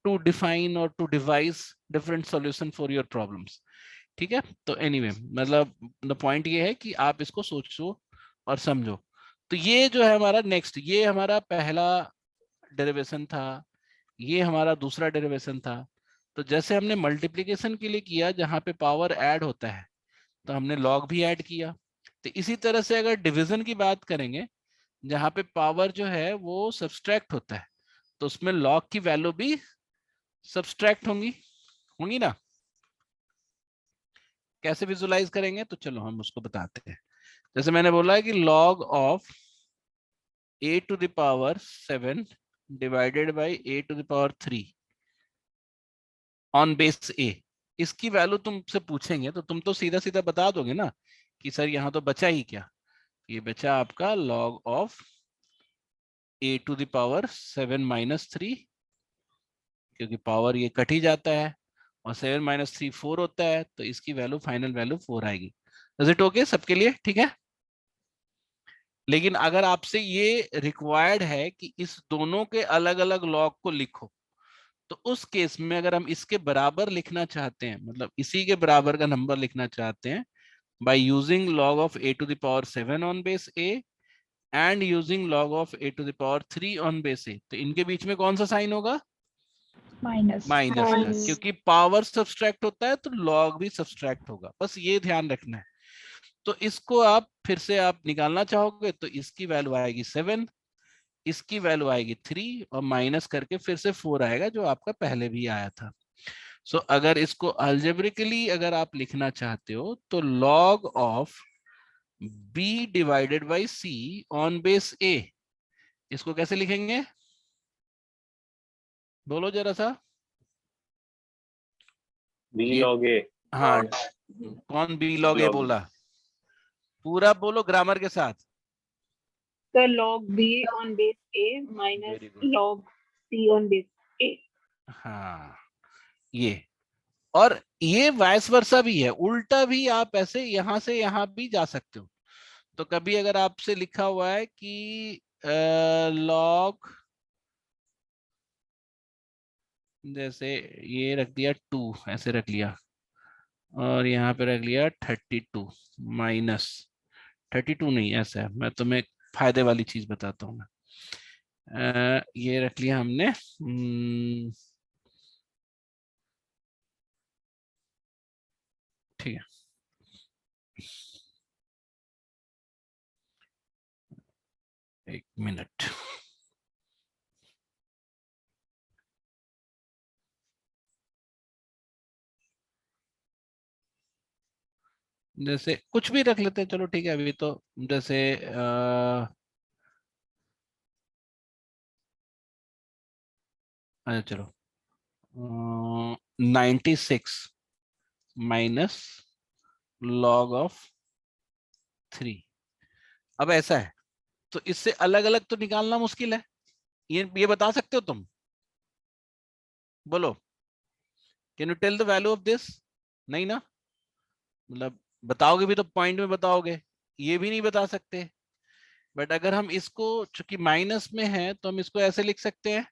[SPEAKER 1] टू डिफाइन और to devise different solution for your problems. ठीक है, तो एनीवे मतलब द पॉइंट ये है कि आप इसको सोचो और समझो. तो ये जो है हमारा नेक्स्ट, ये हमारा पहला डेरिवेशन था, ये हमारा दूसरा डेरिवेशन था. तो जैसे हमने मल्टीप्लिकेशन के लिए किया जहां पे पावर ऐड होता है, तो हमने लॉग भी ऐड किया. तो इसी तरह से अगर डिवीजन की बात करेंगे, जहां पे पावर जो है वो सब्सट्रैक्ट होता है, तो उसमें लॉग की वैल्यू भी सब्सट्रैक्ट होंगी होंगी ना. कैसे विजुलाइज करेंगे, तो चलो हम उसको बताते हैं. जैसे मैंने बोला है कि log of a to the power 7 divided by a to the power 3 on base a, इसकी वैल्यू तुमसे पूछेंगे तो तुम तो सीधा सीधा बता दोगे ना कि सर यहाँ तो बचा ही क्या, ये बचा आपका log of a to the power 7 - 3, क्योंकि पावर ये कट ही जाता है, और 7 - 3 4 होता है, तो इसकी वैल्यू फाइनल वैल्यू 4 आएगी. इज इट ओके सबके लिए? ठीक है. लेकिन अगर आपसे ये रिक्वायर्ड है कि इस दोनों के अलग अलग लॉग को लिखो, तो उस केस में अगर हम इसके बराबर लिखना चाहते हैं, मतलब इसी के बराबर का नंबर लिखना चाहते हैं, by using log of a to the power 7 on base a and using log of a to the power 3 on base a, तो इनके बीच में कौन सा साइन होगा?
[SPEAKER 6] माइनस।
[SPEAKER 1] माइनस का,
[SPEAKER 2] Minus.
[SPEAKER 1] क्योंकि पावर सब्सट्रैक्ट होता है तो log भी सब्सट्रैक्ट होगा, बस ये ध्यान रखना है। तो इसको आप फिर से आप निकालना चाहोगे तो इसकी वैल्यू आएगी 7, इसकी वैल्यू आएगी 3 और माइनस करके फिर से 4 आएगा जो आपका पहले भी आया था। सो अगर इसको अल्जेब्रिकली अगर आप लिखना चाहते हो तो log of b divided by c on base a, इसको कैसे लिखेंगे? बोलो जरा सा।
[SPEAKER 3] B
[SPEAKER 1] ये-
[SPEAKER 3] log A.
[SPEAKER 1] हाँ, कौन b log a
[SPEAKER 3] log-
[SPEAKER 1] बोला? पूरा बोलो ग्रामर के साथ।
[SPEAKER 6] तो log b on base a minus
[SPEAKER 1] Very good.
[SPEAKER 6] log c on base a।
[SPEAKER 1] हाँ, ये, और ये वाइस वर्सा भी है, उल्टा भी आप ऐसे यहां से यहां भी जा सकते हो। तो कभी अगर आपसे लिखा हुआ है कि लॉग, जैसे ये रख दिया 2, ऐसे रख लिया, और यहाँ पे रख लिया 32 माइनस 32 नहीं, ऐसा है, मैं तुम्हें फायदे वाली चीज बताता हूँ। ये रख लिया हमने ठीक है, एक मिनट। जैसे कुछ भी रख लेते हैं, चलो ठीक है, अभी तो जैसे अच्छा चलो 96 माइनस log ऑफ 3। अब ऐसा है तो इससे अलग अलग तो निकालना मुश्किल है, ये बता सकते हो तुम? बोलो, can you tell the value of this? नहीं ना, मतलब बताओगे भी तो पॉइंट में बताओगे, ये भी नहीं बता सकते। बट अगर हम इसको, चूंकि माइनस में है तो हम इसको ऐसे लिख सकते हैं,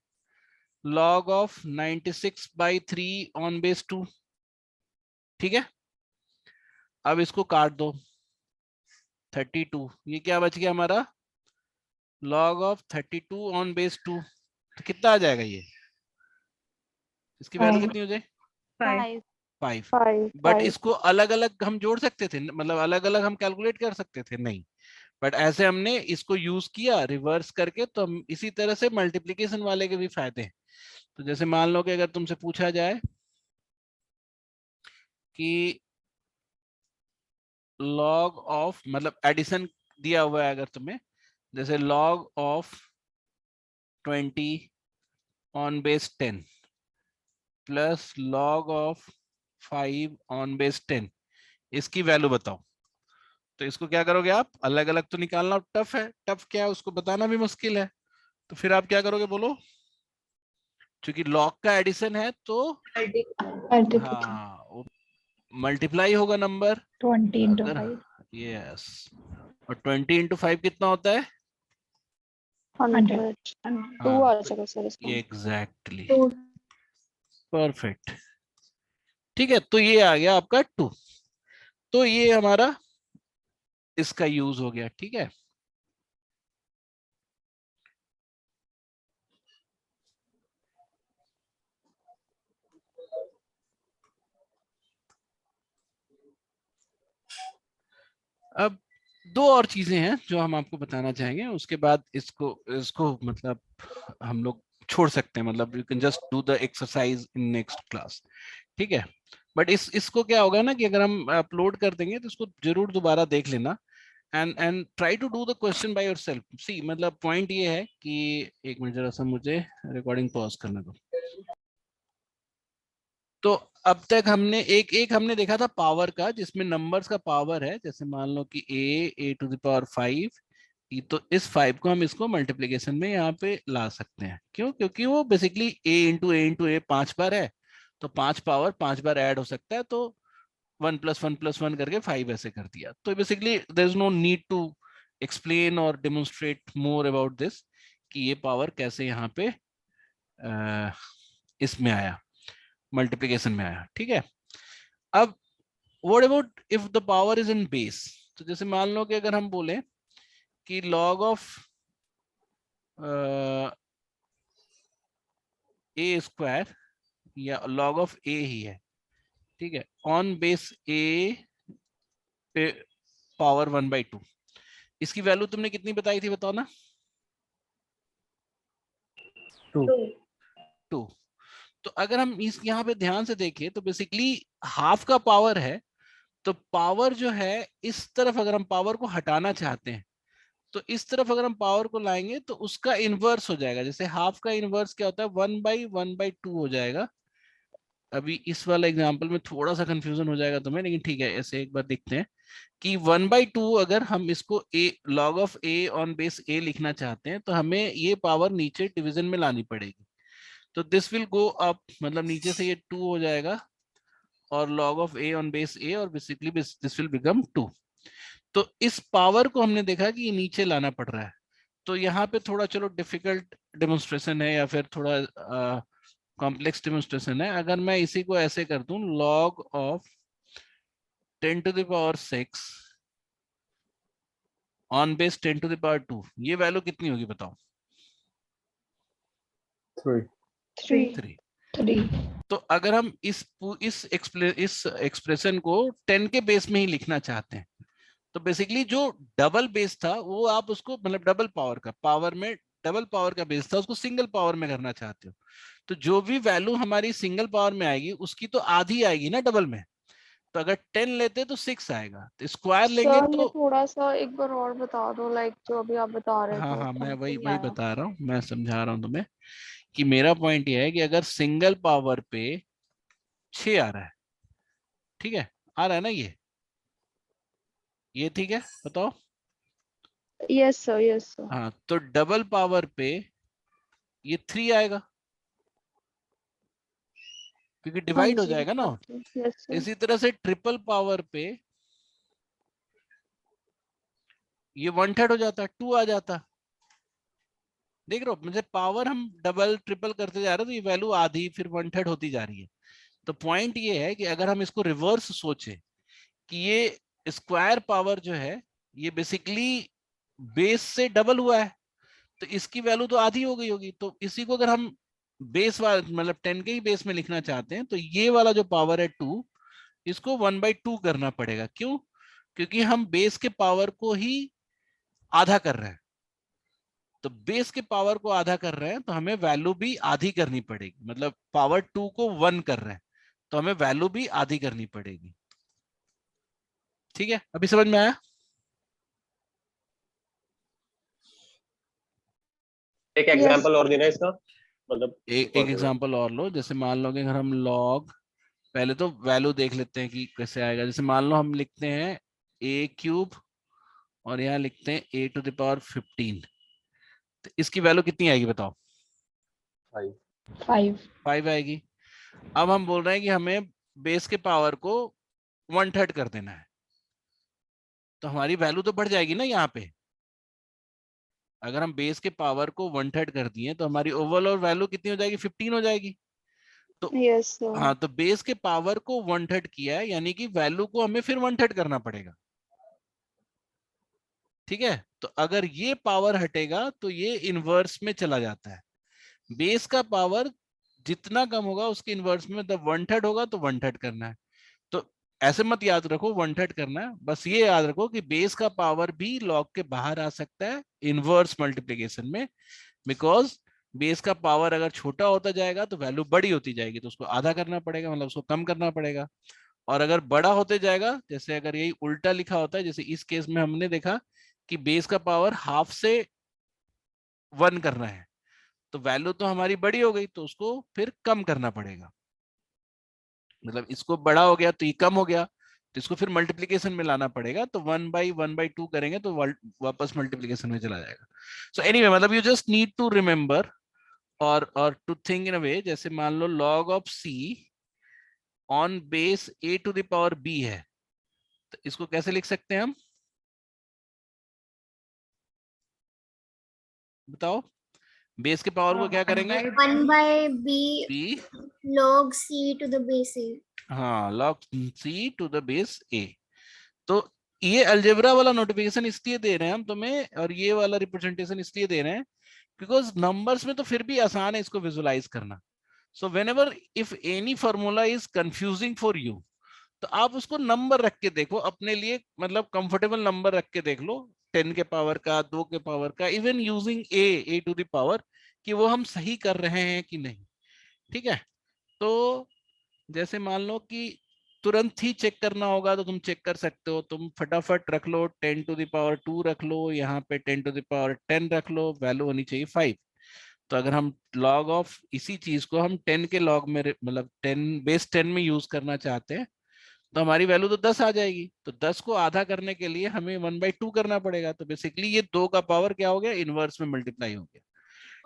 [SPEAKER 1] log ऑफ 96/3 ऑन बेस 2। ठीक है, अब इसको काट दो, 32, ये क्या बच गया हमारा? log ऑफ 32 ऑन बेस 2, तो कितना आ जाएगा ये? इसकी वैल्यू
[SPEAKER 6] Five.
[SPEAKER 1] कितनी हो जाए?
[SPEAKER 6] 5।
[SPEAKER 1] 5।
[SPEAKER 2] 5.
[SPEAKER 1] बट इसको अलग अलग हम जोड़ सकते थे, मतलब अलग अलग हम कैलकुलेट कर सकते थे, नहीं। बट ऐसे हमने इसको यूज किया रिवर्स करके, तो हम इसी तरह से मल्टीप्लिकेशन वाले के भी फायदे हैं। तो जैसे मान लो कि अगर तुमसे पूछा जाए कि log ऑफ, मतलब एडिशन दिया हुआ है अगर तुम्हें, जैसे log of 20 on base 10 plus log of 5 on base 10, इसकी वैल्यू बताओ। तो इसको क्या करोगे आप? अलग अलग तो निकालना टफ है, टफ क्या है उसको बताना भी मुश्किल है, तो फिर आप क्या करोगे बोलो? क्योंकि log का एडिशन है तो
[SPEAKER 2] Multiplication.
[SPEAKER 1] हाँ, वो मल्टीप्लाई होगा नंबर
[SPEAKER 6] 20 into
[SPEAKER 1] अगर,
[SPEAKER 6] 5।
[SPEAKER 1] यस, और 20 into 5 कितना होता है?
[SPEAKER 2] 100. 2
[SPEAKER 1] हाँ,
[SPEAKER 2] आ जाएगा सर इसका.
[SPEAKER 1] एग्जैक्टली,
[SPEAKER 6] तो
[SPEAKER 1] परफेक्ट। ठीक है, तो ये आ गया आपका 2, तो ये हमारा इसका यूज हो गया। ठीक है, अब दो और चीजें हैं जो हम आपको बताना चाहेंगे, उसके बाद इसको इसको मतलब हम लोग छोड़ सकते हैं, मतलब you can just do the exercise in next class. ठीक है, बट इसको क्या होगा ना कि अगर हम अपलोड कर देंगे तो इसको जरूर दोबारा देख लेना, and try to do the question by yourself. See मतलब पॉइंट ये है कि, एक मिनट जरा सा मुझे रिकॉर्डिंग पॉज करने दो। तो अब तक हमने एक हमने देखा था पावर का, जिसमें नंबर्स का पावर है, जैसे मान लो कि a to the power 5, तो इस 5 को हम इसको मल्टीप्लिकेशन में यहाँ पे ला सकते हैं। क्यों? क्योंकि वो बेसिकली a 5 बार है, तो 5 पावर 5 बार ऐड हो सकता है, तो 1 + 1 + 1 करके 5 ऐसे कर दिया। तो basically there is no need to explain और डेमोन्स्ट्रेट मोर अबाउट दिस कि ये पावर कैसे यहाँ पे इसमें आया, मल्टीप्लिकेशन में आया, ठीक है। अब what about if the power is in base, तो जैसे मान लो कि अगर हम बोले कि log ऑफ ए स्क्वायर या log ऑफ ए ही है, ठीक है, ऑन बेस ए पे पावर 1/2, इसकी वैल्यू तुमने कितनी बताई थी, बताओ ना।
[SPEAKER 3] 2.
[SPEAKER 1] 2। तो अगर हम इस यहाँ पे ध्यान से देखें तो बेसिकली हाफ का पावर है, तो पावर जो है इस तरफ अगर हम पावर को हटाना चाहते हैं तो इस तरफ अगर हम पावर को लाएंगे तो उसका इनवर्स हो जाएगा। जैसे हाफ का इनवर्स क्या होता है, 1/1/2 हो जाएगा। अभी इस वाला एग्जांपल में थोड़ा सा कंफ्यूजन हो जाएगा तुम्हें, लेकिन ठीक है, ऐसे एक बार देखते हैं कि 1/2 अगर हम इसको a log of a on base a लिखना चाहते हैं तो हमें ये पावर नीचे डिवीजन में लानी पड़ेगी। तो दिस विल गो अप, मतलब नीचे से ये 2 हो जाएगा और log of a on base a, और बेसिकली दिस विल बिकम 2। तो इस पावर को हमने देखा कि ये नीचे लाना पड़ रहा है। तो यहाँ पे थोड़ा चलो डिफिकल्ट डेमोन्स्ट्रेशन है या फिर थोड़ा कॉम्प्लेक्स डेमोन्स्ट्रेशन है। अगर मैं इसी को ऐसे कर दूं, log ऑफ 10⁶ ऑन बेस 10⁻², ये वैल्यू कितनी होगी बताओ।
[SPEAKER 3] 3.
[SPEAKER 1] 3।
[SPEAKER 2] 3.
[SPEAKER 1] तो अगर हम इस एक्सप्रेशन को 10 के बेस में ही लिखना चाहते हैं तो बेसिकली जो डबल बेस था वो आप उसको, मतलब डबल पावर का, पावर में डबल पावर का बेस था, उसको सिंगल पावर में करना चाहते हो, तो जो भी वैल्यू हमारी सिंगल पावर में आएगी उसकी तो आधी आएगी ना डबल में। तो अगर 10 लेते तो 6 आएगा, तो स्क्वायर लेंगे
[SPEAKER 2] सर ये
[SPEAKER 1] तो
[SPEAKER 2] थोड़ा सा एक बार और बता दो, लाइक जो अभी आप बता रहे
[SPEAKER 1] हाँ
[SPEAKER 2] थे
[SPEAKER 1] हाँ, मैं
[SPEAKER 2] समझ
[SPEAKER 1] वही
[SPEAKER 2] नहीं
[SPEAKER 1] वही
[SPEAKER 2] आया।
[SPEAKER 1] बता रहा हूँ, मैं समझा रहा हूँ तुम्हें कि मेरा पॉइंट ये है कि अगर सिंगल पावर पे 6 आ रहा है, ठीक है, आ रहा है ना ये ठीक है, बताओ।
[SPEAKER 2] Yes sir, yes sir.
[SPEAKER 1] हाँ, तो डबल पावर पे ये 3 आएगा क्योंकि
[SPEAKER 2] हाँ
[SPEAKER 1] डिवाइड हो
[SPEAKER 2] जी,
[SPEAKER 1] जाएगा ना।
[SPEAKER 2] Yes sir.
[SPEAKER 1] इसी तरह से ट्रिपल पावर पे ये 1/3 हो जाता, 2 आ जाता। देख रहे हो, मुझे पावर हम डबल ट्रिपल करते जा रहे हैं तो ये वैल्यू आधी फिर 1/3 होती जा रही है। तो पॉइंट ये है कि अगर हम इसको रिवर्स सोचे कि ये स्क्वायर पावर जो है ये बेसिकली बेस से डबल हुआ है, तो इसकी वैल्यू तो आधी हो गई होगी। तो इसी को अगर हम बेस वाला, मतलब 10 के ही बेस में लिखना चाहते हैं तो ये वाला जो पावर है 2, इसको 1/2 करना पड़ेगा। क्यों? क्योंकि हम बेस के पावर को ही आधा कर रहे हैं। तो बेस के पावर को आधा कर रहे हैं तो हमें वैल्यू भी आधी करनी पड़ेगी, मतलब पावर 2 को 1 कर रहे हैं तो हमें वैल्यू भी आधी करनी पड़ेगी। ठीक है, अभी समझ में आया?
[SPEAKER 3] एक एग्जांपल और देना इसका, मतलब
[SPEAKER 1] एक एग्जांपल और लो। जैसे मान लो कि अगर हम लॉग, पहले तो वैल्यू देख लेते हैं कि कैसे आएगा। जैसे मान लो हम लिखते हैं a³ और यहाँ लिखते हैं a⁻15, तो इसकी वैल्यू कितनी आएगी बताओ।
[SPEAKER 2] 5.
[SPEAKER 1] 5 आएगी। अब हम बोल रहे हैं कि हमें बेस के पावर को 1/3 कर देना है, तो हमारी वैल्यू तो बढ़ जाएगी ना यहाँ पे। अगर हम बेस के पावर को 1/3 कर दिए तो हमारी ओवरऑल वैल्यू कितनी हो जाएगी, 15 हो जाएगी। तो
[SPEAKER 2] यस सर।
[SPEAKER 1] हाँ, तो बेस के पावर को 1/3 किया है, यानी कि वैल्यू को हमें फिर 1/3 करना पड़ेगा। ठीक है, तो अगर ये पावर हटेगा तो ये इनवर्स में चला जाता है। बेस का पावर जितना कम होगा उसके इनवर्स में, मतलब 1/3 होगा तो 1/3 करना है। तो ऐसे मत याद रखो 1/3 करना है, बस ये याद रखो कि बेस का पावर भी लॉग के बाहर आ सकता है इनवर्स मल्टीप्लिकेशन में, बिकॉज बेस का पावर अगर छोटा होता जाएगा तो वैल्यू बड़ी होती जाएगी, तो उसको आधा करना पड़ेगा, मतलब उसको कम करना पड़ेगा। और अगर बड़ा होते जाएगा, जैसे अगर यही उल्टा लिखा होता है, जैसे इस केस में हमने देखा कि बेस का पावर हाफ से 1 करना है, तो वैल्यू तो हमारी बड़ी हो गई, तो उसको फिर कम करना पड़ेगा। मतलब इसको बड़ा हो गया तो ये कम हो गया, तो इसको फिर मल्टीप्लिकेशन में लाना पड़ेगा, तो 1/1/2 करेंगे तो वापस मल्टीप्लिकेशन में चला जाएगा। सो एनीवे, मतलब you just need to remember और to think in a way. जैसे मान लो log of c on base a⁻b है, तो इसको कैसे लिख सकते हैं हम, बताओ। बेस के पावर को क्या करेंगे?
[SPEAKER 7] 1 by b
[SPEAKER 1] b,
[SPEAKER 7] log c to the base a.
[SPEAKER 1] हाँ, log c to the base a. तो ये अलजेब्रा वाला नोटिफिकेशन इसलिए दे रहे हैं हम तुम्हें, और ये वाला रिप्रेजेंटेशन इसलिए दे रहे हैं बिकॉज नंबर्स में तो फिर भी आसान है इसको विजुलाइज करना. सो whenever if any formula is confusing for you, तो आप उसको नंबर रख के देखो अपने लिए, मतलब कंफर्टेबल नंबर रख के देख लो, 10 के पावर का, 2 के पावर का, even using a to the power, कि वो हम सही कर रहे हैं कि नहीं. ठीक है. तो जैसे मान लो कि तुरंत ही चेक करना होगा तो तुम चेक कर सकते हो, तुम फटाफट रख लो 10 to the power 2 रख लो, यहाँ पे 10 to the power 10 रख लो, वैल्यू होनी चाहिए 5. तो अगर हम लॉग ऑफ इसी चीज को हम 10 के लॉग में, मतलब 10 बेस 10 में यूज करना चाहते हैं, तो हमारी वैल्यू तो 10 आ जाएगी. तो 10 को आधा करने के लिए हमें 1/2 करना पड़ेगा. तो बेसिकली ये 2 का पावर क्या हो गया? इनवर्स में मल्टीप्लाई हो गया.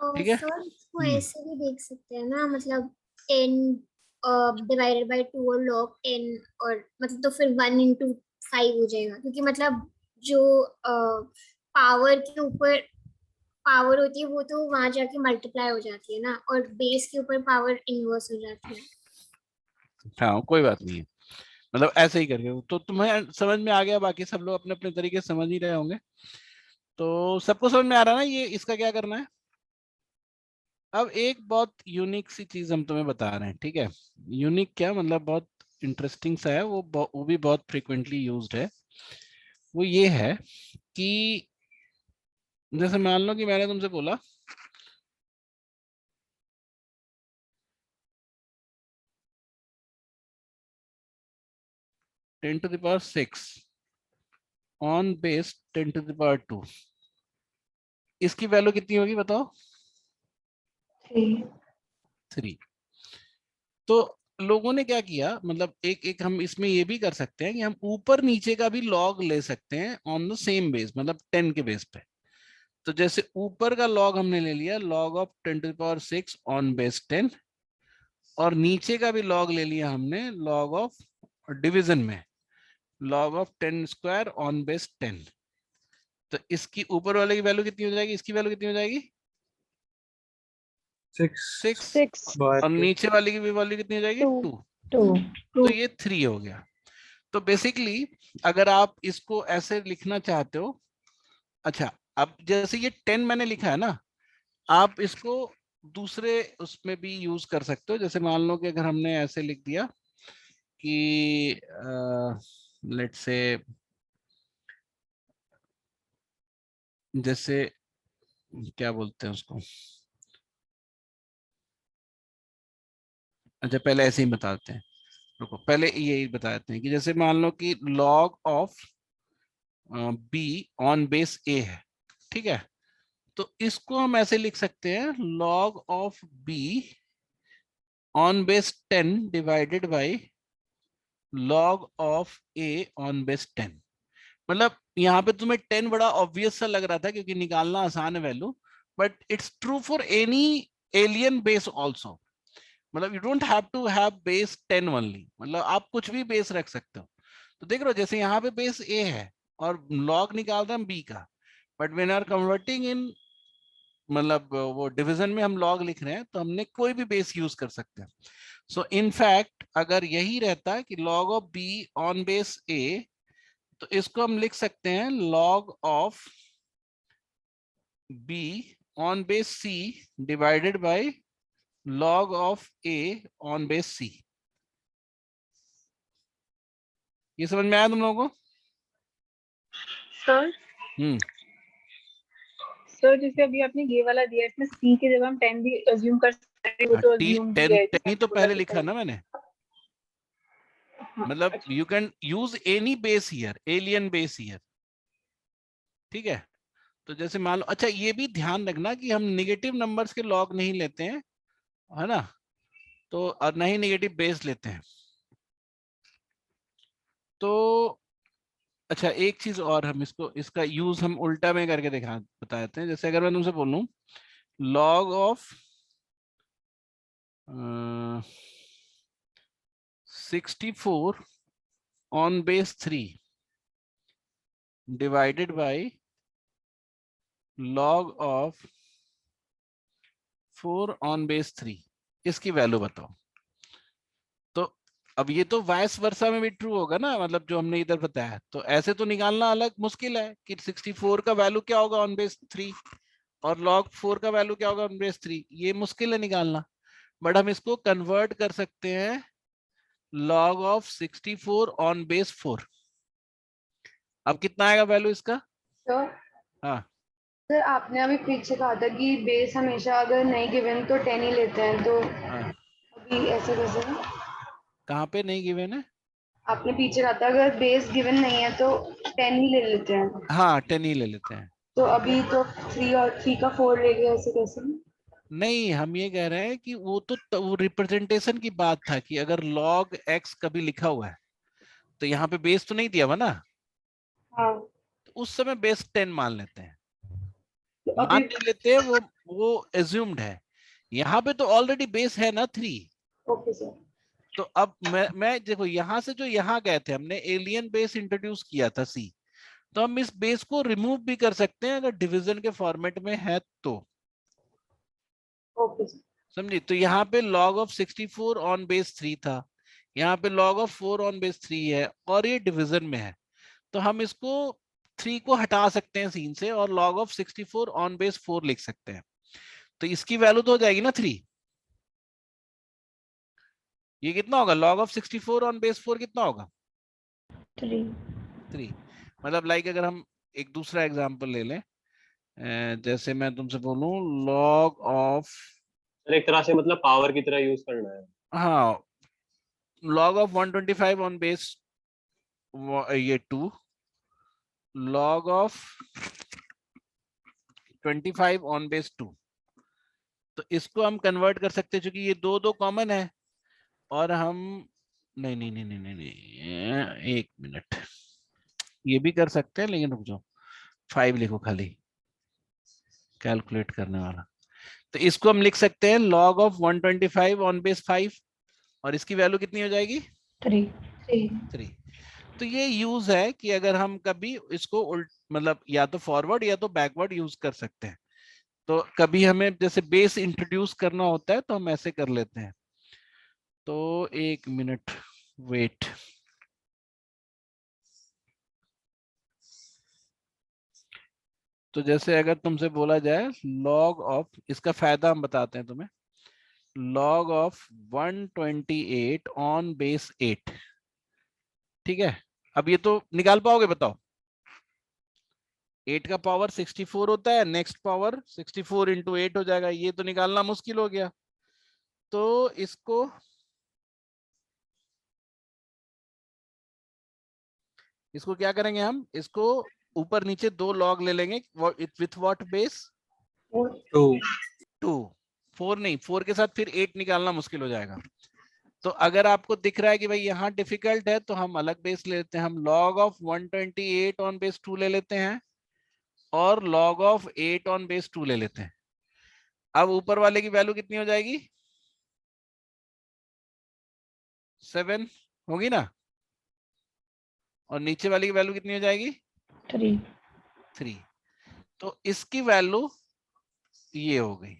[SPEAKER 7] और
[SPEAKER 1] ठीक है.
[SPEAKER 7] सर इसको ऐसे भी देख सकते हैं ना, मतलब 10 डिवाइडेड बाय 2 और log 10, और मतलब तो फिर 1 into 5 हो जाएगा, क्योंकि मतलब जो पावर के ऊपर पावर होती है वो तो वहां जाके मल्टीप्लाई हो जाती है ना, और बेस के ऊपर पावर इनवर्स हो जाती है.
[SPEAKER 1] हाँ, कोई बात नहीं है, मतलब ऐसे ही करके. तो तुम्हें समझ में आ गया, बाकी सब लोग अपने अपने तरीके से समझ ही रहे होंगे. तो सबको समझ में आ रहा है ना ये इसका क्या करना है. अब एक बहुत यूनिक सी चीज हम तुम्हें बता रहे हैं. ठीक है. यूनिक क्या मतलब, बहुत इंटरेस्टिंग सा है वो भी बहुत फ्रिक्वेंटली यूज्ड है. वो ये है कि जैसे मान लो कि मैंने तुमसे बोला 10 to the power 6 on base 10 to the power 2, इसकी वैल्यू कितनी होगी बताओ? 3. तो लोगों ने क्या किया, मतलब एक एक हम इसमें ये भी कर सकते हैं कि हम ऊपर नीचे का भी लॉग ले सकते हैं ऑन द सेम बेस, मतलब 10 के बेस पे. तो जैसे ऊपर का लॉग हमने ले लिया log of 10 to the power 6 on base 10, और नीचे का भी लॉग ले लिया हमने लॉग ऑफ डिवीजन में log of 10 square on base 10. तो इसकी ऊपर वाले की वैल्यू कितनी हो जाएगी? इसकी वैल्यू कितनी हो जाएगी? 6.
[SPEAKER 2] 6
[SPEAKER 4] by
[SPEAKER 1] और
[SPEAKER 4] 2.
[SPEAKER 1] नीचे वाले की भी वैल्यू कितनी हो जाएगी?
[SPEAKER 2] 2
[SPEAKER 1] 2. तो ये 3 हो गया. तो बेसिकली अगर आप इसको ऐसे लिखना चाहते हो, अच्छा अब जैसे ये 10 मैंने लिखा है ना, आप इसको दूसरे उसमें भी यूज कर सकते हो. जैसे मान लो कि अगर हमने ऐसे लिख दिया कि लेट्स से, जैसे क्या बोलते हैं उसको, अच्छा पहले ऐसे ही बताते हैं, रुको पहले यही बताते हैं कि जैसे मान लो कि log of B on base a है. ठीक है. तो इसको हम ऐसे लिख सकते हैं log of B on base 10 divided by log of a on base 10. मतलब यहाँ पे तुम्हें 10 बड़ा ऑब्वियस सा लग रहा था क्योंकि निकालना आसान है value, but it's true for any alien base also. मतलब you don't have to have base 10 only, मतलब आप कुछ भी बेस रख सकते हो. तो देख लो जैसे यहाँ पे बेस ए है और लॉग निकाल रहे हैं बी का, बट व्हेन आर कन्वर्टिंग इन, मतलब वो डिवीजन में हम लॉग लिख रहे हैं, तो हमने कोई भी बेस यूज कर सकते हैं. सो इनफैक्ट अगर यही रहता कि log of B on base a, तो इसको हम लिख सकते हैं log of B on base C divided by log of a on base c. ये समझ में आया तुम लोगों को?
[SPEAKER 6] सर सर जैसे अभी आपने ये वाला दिया, इसमें c की जगह हम 10 भी अज्यूम कर सकते हैं, वो तो अज्यूम
[SPEAKER 1] 10
[SPEAKER 6] है
[SPEAKER 1] 10 ही तो पहले लिखा ना मैंने. मतलब you can use any base here, alien base here. ठीक है. तो जैसे मान लो, अच्छा ये भी ध्यान रखना कि हम नेगेटिव नंबर्स के लॉग नहीं लेते हैं, है ना. तो और ना ही नेगेटिव बेस लेते हैं. तो अच्छा एक चीज और, हम इसको इसका यूज हम उल्टा में करके बता देते हैं. जैसे अगर मैं तुमसे बोलूं log of 64 on base 3 divided by log of 4 on base 3, इसकी वैल्यू बताओ। तो अब ये तो वाइस वर्सा में भी ट्रू होगा ना, मतलब जो हमने इधर बताया। तो ऐसे तो निकालना अलग मुश्किल है कि 64 का वैल्यू क्या होगा ऑन बेस 3 और log 4 का वैल्यू क्या होगा ऑन बेस 3, ये मुश्किल है निकालना। बट हम इसको कन्वर्ट कर सकते हैं log ऑफ 64 ऑन बेस 4। अब कितना आएगा वैल्यू इसका?
[SPEAKER 5] सर
[SPEAKER 1] हाँ
[SPEAKER 5] सर आपने अभी पीछे कहा था कि बेस हमेशा अगर नहीं गिवन तो 10 ही लेते हैं, तो
[SPEAKER 1] हाँ,
[SPEAKER 5] अभी ऐसे कैसे है?
[SPEAKER 1] कहाँ पे नहीं गिवन है?
[SPEAKER 5] आपने पीछे कहा था अगर बेस गिवन नहीं है तो 10 ही ले लेते हैं,
[SPEAKER 1] हाँ 10 ही ले लेते हैं।
[SPEAKER 5] तो अभी तो 3 और 3 का 4 ले लिया, ऐसे कैसे?
[SPEAKER 1] नहीं, हम ये कह रहे हैं कि वो तो वो रिप्रेजेंटेशन की बात था कि अगर log x कभी लिखा हुआ है तो यहाँ पे बेस तो नहीं दिया हुआ ना,
[SPEAKER 5] हाँ
[SPEAKER 1] तो उस समय बेस 10 मान लेते हैं।
[SPEAKER 5] तो
[SPEAKER 1] मान
[SPEAKER 5] अभी
[SPEAKER 1] नहीं लेते हैं, वो एज्यूम्ड है। यहाँ पे तो ऑलरेडी बेस है ना 3।
[SPEAKER 5] Okay sir.
[SPEAKER 1] तो अब मैं देखो यहाँ से जो यहाँ गए थे, हमने एलियन बेस इंट्रोड्यूस किया था सी, तो हम इस बेस को रिमूव भी कर सकते हैं अगर डिवीजन के फॉर्मेट में है तो।
[SPEAKER 5] Okay sir.
[SPEAKER 1] समझी? तो यहाँ पे log ऑफ 64 ऑन बेस 3 था, यहाँ पे log ऑफ 4 ऑन बेस 3 है और ये डिवीजन में है, तो हम इसको 3 को हटा सकते हैं सीन से और log ऑफ 64 ऑन बेस 4 लिख सकते हैं। तो इसकी वैल्यू तो हो जाएगी ना 3। ये कितना होगा? log ऑफ 64 ऑन बेस 4 कितना होगा? 3। मतलब लाइक अगर हम एक दूसरा एग्जांपल ले लें, जैसे मैं तुमसे बोलूं log ऑफ,
[SPEAKER 3] सर एक तरह से मतलब पावर की तरह यूज करना है।
[SPEAKER 1] हाँ log ऑफ 125 ऑन बेस ये 2, log ऑफ 25 ऑन बेस 2। तो इसको हम कन्वर्ट कर सकते हैं क्योंकि ये दो दो कॉमन है और हम नहीं नहीं नहीं नहीं नहीं, नहीं एक मिनट, ये भी कर सकते हैं लेकिन रुक जाओ, 5 लिखो खाली कैलकुलेट करने वाला। तो इसको हम लिख सकते हैं log ऑफ 125 ऑन बेस 5 और इसकी वैल्यू कितनी हो जाएगी? 3। तो ये यूज है कि अगर हम कभी इसको उल्ट मतलब या तो फॉरवर्ड या तो बैकवर्ड यूज कर सकते हैं। तो कभी हमें जैसे बेस इंट्रोड्यूस करना होता है तो हम ऐसे कर लेते हैं। तो एक मिनट वेट, तो जैसे अगर तुमसे बोला जाए log ऑफ, इसका फायदा हम बताते हैं तुम्हें, log ऑफ 128 ऑन बेस 8, ठीक है? अब ये तो निकाल पाओगे बताओ? 8 का पावर 64 होता है, नेक्स्ट पावर 64 इंटू 8 हो जाएगा, ये तो निकालना मुश्किल हो गया। तो इसको क्या करेंगे हम? इसको ऊपर नीचे दो लॉग ले लेंगे विथ व्हाट बेस? 2। 4 नहीं, 4 के साथ फिर 8 निकालना मुश्किल हो जाएगा। तो अगर आपको दिख रहा है कि भाई यहाँ डिफिकल्ट है तो हम अलग बेस ले लेते हैं, हम log ऑफ 128 ऑन बेस 2 ले लेते हैं और log ऑफ 8 ऑन बेस 2 ले लेते हैं। अब ऊपर वाले की वैल्यू कितनी हो जाएगी? 7 होगी ना, और नीचे वाली की वैल्यू कितनी हो जाएगी? 3। तो इसकी वैल्यू ये हो गई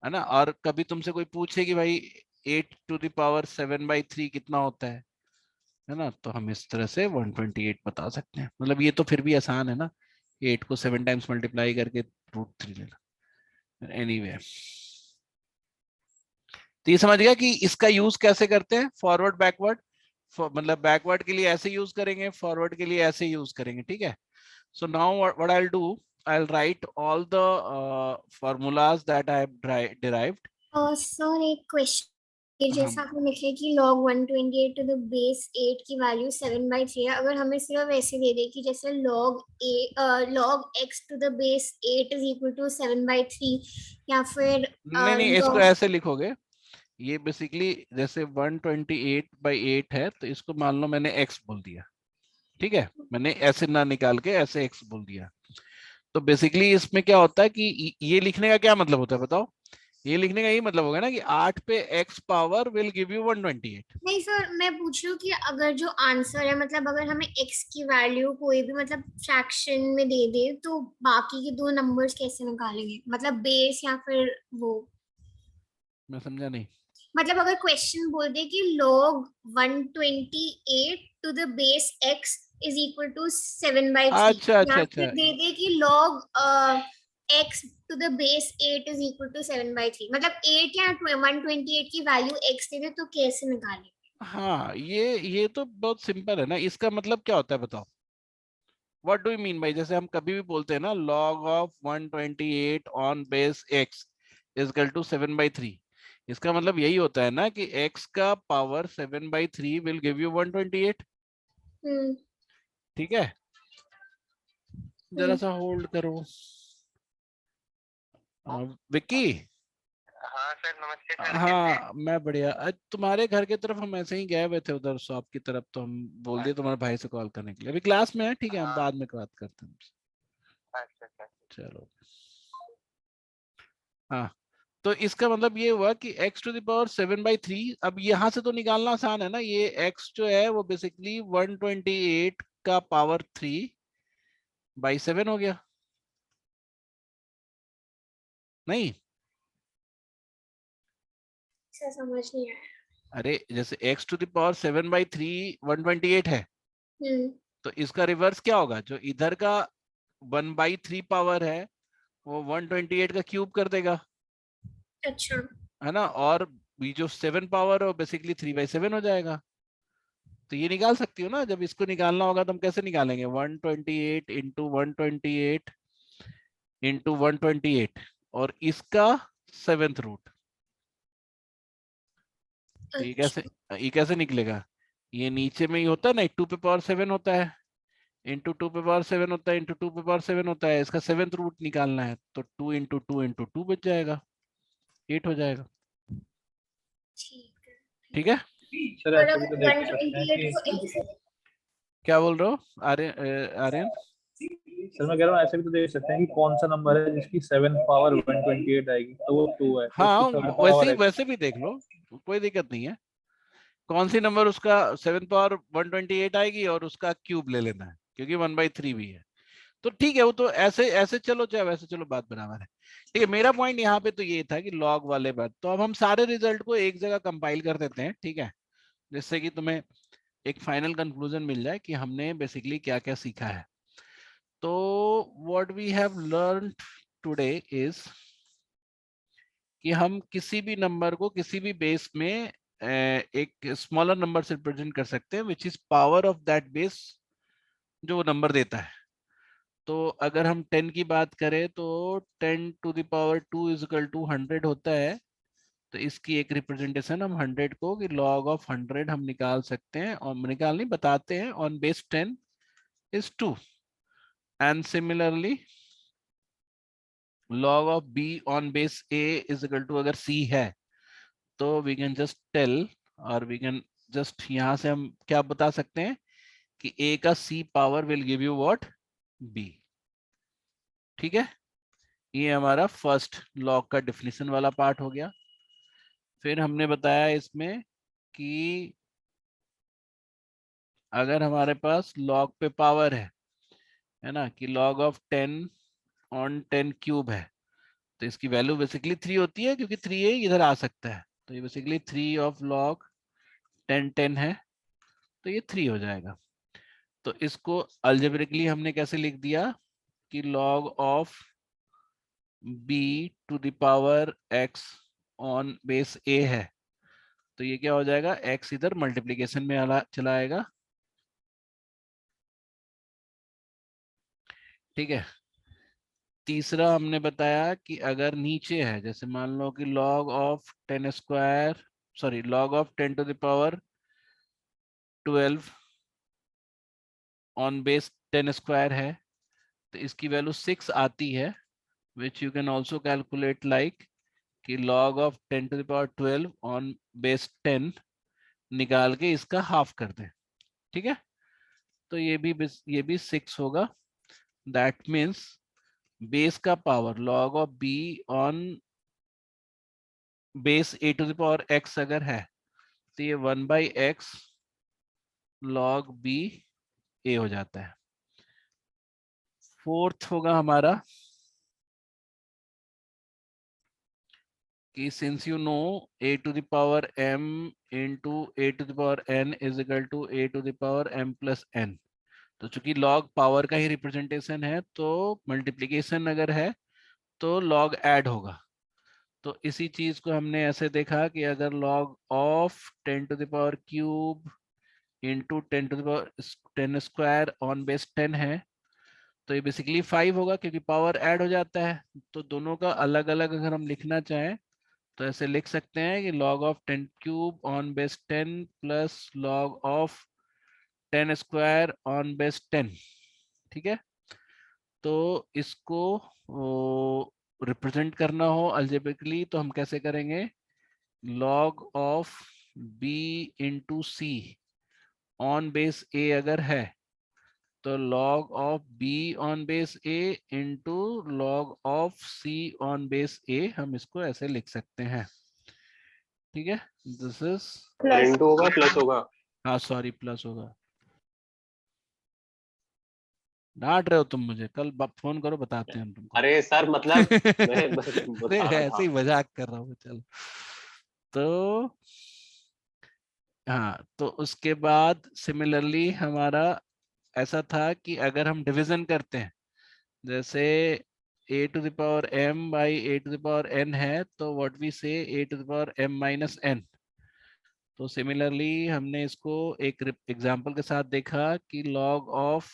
[SPEAKER 1] है ना। और कभी तुमसे कोई पूछे कि भाई 8 टू द पावर 7/3 कितना होता है ना, तो हम इस तरह से 128 बता सकते हैं। मतलब ये तो फिर भी आसान है ना, 8 को 7 टाइम्स मल्टीप्लाई करके √3 लेना। एनीवे, तो ये समझ गया कि इसका यूज कैसे करते हैं, फॉरवर्ड बैकवर्ड। मतलब बैकवर्ड के लिए ऐसे यूज करेंगे, फॉरवर्ड के लिए ऐसे यूज करेंगे, ठीक है? So now what I'll do, I'll write all the formulas that I have derived.
[SPEAKER 7] Sir एक क्वेश्चन, जैसा
[SPEAKER 1] हाँ,
[SPEAKER 7] आपने लिखा है कि log 128 टू द बेस 8 की वैल्यू 7/3 है, अगर हमें सिर्फ ऐसे दे दे कि जैसे log x to the base 8 is equal to 7/3, या फिर
[SPEAKER 1] नहीं इसको
[SPEAKER 7] log
[SPEAKER 1] ऐसे लिखोगे, ये बेसिकली जैसे 128/8 है तो इसको मान लो मैंने x बोल दिया, ठीक है? मैंने ऐसे ना निकाल के ऐसे x बोल दिया। तो बेसिकली इसमें क्या होता है कि ये लिखने का क्या मतलब होता है बताओ? ये लिखने का यही मतलब होगा ना कि 8 पे x power will give you 128।
[SPEAKER 7] नहीं सर, मैं पूछ रही हूँ कि अगर जो आंसर है मतलब अगर हमें x की वैल्यू कोई भी मतलब फ्रैक्शन में दे दे तो बाकी के दो नंबर्स कैसे निकालेंगे, मतलब बेस या फिर वो,
[SPEAKER 1] मैं समझा नहीं।
[SPEAKER 7] मतलब अगर क्वेश्चन बोल दे कि log 128 to the base x is equal to 7/3,
[SPEAKER 1] अच्छा अच्छा
[SPEAKER 7] या
[SPEAKER 1] अच्छा,
[SPEAKER 7] फिर दे दे कि log x to the base 8 is equal to 7/3, मतलब 8 या 128 की वैल्यू x दे दे तो कैसे निकालें?
[SPEAKER 1] हाँ ये तो बहुत सिंपल है ना। इसका मतलब क्या होता है बताओ? व्हाट डू यू मीन भाई? जैसे हम कभी भी बोलते हैं ना log of 128 on base x is equal to 7/3, इसका मतलब यही होता है ना कि x का पावर 7/3 विल गिव यू 128।
[SPEAKER 7] हम्म
[SPEAKER 1] ठीक है, जरा
[SPEAKER 7] हम्म
[SPEAKER 1] सा होल्ड करो। विक्की।
[SPEAKER 8] हाँ सर, नमस्ते सर, कैसे हैं?
[SPEAKER 1] हाँ मैं बढ़िया। आज तुम्हारे घर की तरफ हम ऐसे ही गए हुए थे उधर शॉप की तरफ, तो हम बोल दिए तुम्हारे भाई से कॉल करने के लिए। अभी क्लास में है, ठीक है, हम
[SPEAKER 8] हाँ।
[SPEAKER 1] बाद में बात करते हैं।
[SPEAKER 8] अच्छा अच्छा।
[SPEAKER 1] चलो। हाँ, तो इसका मतलब ये हुआ कि x टू द पावर 7/3। अब यहाँ से तो निकालना आसान है ना, ये x जो है वो बेसिकली 128 का पावर 3/7 हो गया। नहीं,
[SPEAKER 7] सर समझ नहीं आया।
[SPEAKER 1] अरे जैसे x टू द पावर 7/3 128 है,
[SPEAKER 7] हम्म
[SPEAKER 1] तो इसका रिवर्स क्या होगा? जो इधर का 1/3 पावर है वो 128 का क्यूब कर देगा,
[SPEAKER 7] अच्छा।
[SPEAKER 1] है ना। और ये जो 7 पावर है वो बेसिकली 3/7 हो जाएगा। तो ये निकाल सकती हो ना। जब इसको निकालना होगा तो हम कैसे निकालेंगे? 128 इंटू 128 इंटू 128 और इसका 7th रूट। तो
[SPEAKER 7] अच्छा।
[SPEAKER 1] ये कैसे निकलेगा? ये नीचे में ही होता है ना, 2 पे पावर 7 होता है, इंटू 2 पे पावर 7 होता है, इंटू 2 पे पावर 7 होता है। इसका 7th रूट निकालना है, तो 2 इंटू 2 इंटू 2 बच जाएगा, 8 हो जाएगा।
[SPEAKER 7] ठीक है।
[SPEAKER 1] ठीक है,
[SPEAKER 3] सर
[SPEAKER 7] और
[SPEAKER 3] ऐसे भी
[SPEAKER 7] अगर
[SPEAKER 3] तो देख सकते हैं
[SPEAKER 7] 128 को
[SPEAKER 3] कि
[SPEAKER 7] x,
[SPEAKER 1] क्या बोल रहे हो आर्यन? आर्यन,
[SPEAKER 3] सर मैं कह रहा हूँ ऐसे भी तो देख सकते हैं कि कौन सा नंबर है जिसकी 7 पावर 128 आएगी, तो वो 2 है, तो
[SPEAKER 1] हाँ
[SPEAKER 3] उसकी 7 पावर है।
[SPEAKER 1] वैसे भी देख लो, कोई दिक्कत नहीं है। कौन सी नंबर उसका 7 पावर 128 आएगी और उसका क्यूब ले लेना है, क्योंकि 1/3 भी है। तो ठीक है, वो तो ऐसे ऐसे चलो चाहे वैसे चलो, बात बराबर है। ठीक है, मेरा पॉइंट यहाँ पे तो ये था कि लॉग वाले बात, तो अब हम सारे रिजल्ट को एक जगह कंपाइल कर देते हैं, ठीक है, जिससे कि तुम्हें एक फाइनल कंक्लूजन मिल जाए कि हमने बेसिकली क्या क्या सीखा है। तो what we have learn today is कि हम किसी भी नंबर को किसी भी बेस में एक स्मॉलर नंबर से रिप्रेजेंट कर सकते हैं, which is power of that base जो वो नंबर देता है। तो अगर हम 10 की बात करें तो 10 to the power 2 is equal to 100 होता है। तो इसकी एक रिप्रेजेंटेशन हम 100 को कि log ऑफ 100 हम निकाल सकते हैं, और निकाल नहीं बताते हैं, on base 10 is 2। And similarly log of b on base a is equal to, अगर c है तो वी कैन जस्ट टेल, और वी कैन जस्ट यहाँ से हम क्या बता सकते हैं कि a का c power will give you what? b। ठीक है, ये हमारा फर्स्ट लॉग का डिफिनीशन वाला पार्ट हो गया। फिर हमने बताया इसमें कि अगर हमारे पास लॉग पे पावर है ना, कि log ऑफ 10 ऑन 10 क्यूब है, तो इसकी वैल्यू बेसिकली 3 होती है, क्योंकि 3 इधर आ सकता है। तो ये बेसिकली 3 ऑफ log 10 है, तो ये 3 हो जाएगा। तो इसको अल्जेब्रिकली हमने कैसे लिख दिया कि log of b to the power x on base a है, तो ये क्या हो जाएगा? x इधर मल्टीप्लीकेशन में चला आएगा। ठीक है, तीसरा हमने बताया कि अगर नीचे है, जैसे मान लो कि log of 10 square, sorry log of 10 to the power 12 on base 10 square है, तो इसकी वैल्यू 6 आती है, which you can also calculate like कि log of 10 to the power 12 on base 10 निकाल के इसका हाफ कर दें। ठीक है, तो ये भी 6 होगा। दैट मीन्स बेस का power log of b on base a to the power x अगर है तो ये 1/x log b a हो जाता है। फोर्थ होगा हमारा कि since you know a to the power m into a to the power n is equal to a to the power m plus n, तो चूंकि log पावर का ही representation है तो मल्टीप्लीकेशन अगर है तो log ऐड होगा। तो इसी चीज को हमने ऐसे देखा कि अगर log of 10 to the power cube into 10 to the power 10 square on base 10 है तो ये बेसिकली 5 होगा क्योंकि पावर ऐड हो जाता है। तो दोनों का अलग अलग अगर हम लिखना चाहें तो ऐसे लिख सकते हैं कि log of 10 cube on base 10 plus log of 10 square on base 10। ठीक है, तो इसको रिप्रेजेंट करना हो अल्जेब्रिकली तो हम कैसे करेंगे, log of b into c on base a अगर है तो log of b on base a into log of c on base a, हम इसको ऐसे लिख सकते हैं। ठीक है, दिस इज
[SPEAKER 2] प्लस
[SPEAKER 8] इंटू होगा प्लस होगा।
[SPEAKER 1] हाँ सॉरी प्लस होगा। डांट रहे हो तुम मुझे, कल फोन करो बताते हैं हम तुमको।
[SPEAKER 8] अरे सर मतलब मैं बस
[SPEAKER 1] नहीं,
[SPEAKER 8] बता रहा
[SPEAKER 1] ऐसे ही
[SPEAKER 8] था।
[SPEAKER 1] मजाक कर रहा हूँ। चलो तो हाँ, तो उसके बाद सिमिलरली हमारा ऐसा था कि अगर हम डिवीजन करते हैं जैसे a to the power m by a to the power n है तो what we say a to the power m minus n। तो सिमिलरली हमने इसको एक एग्जांपल के साथ देखा कि log of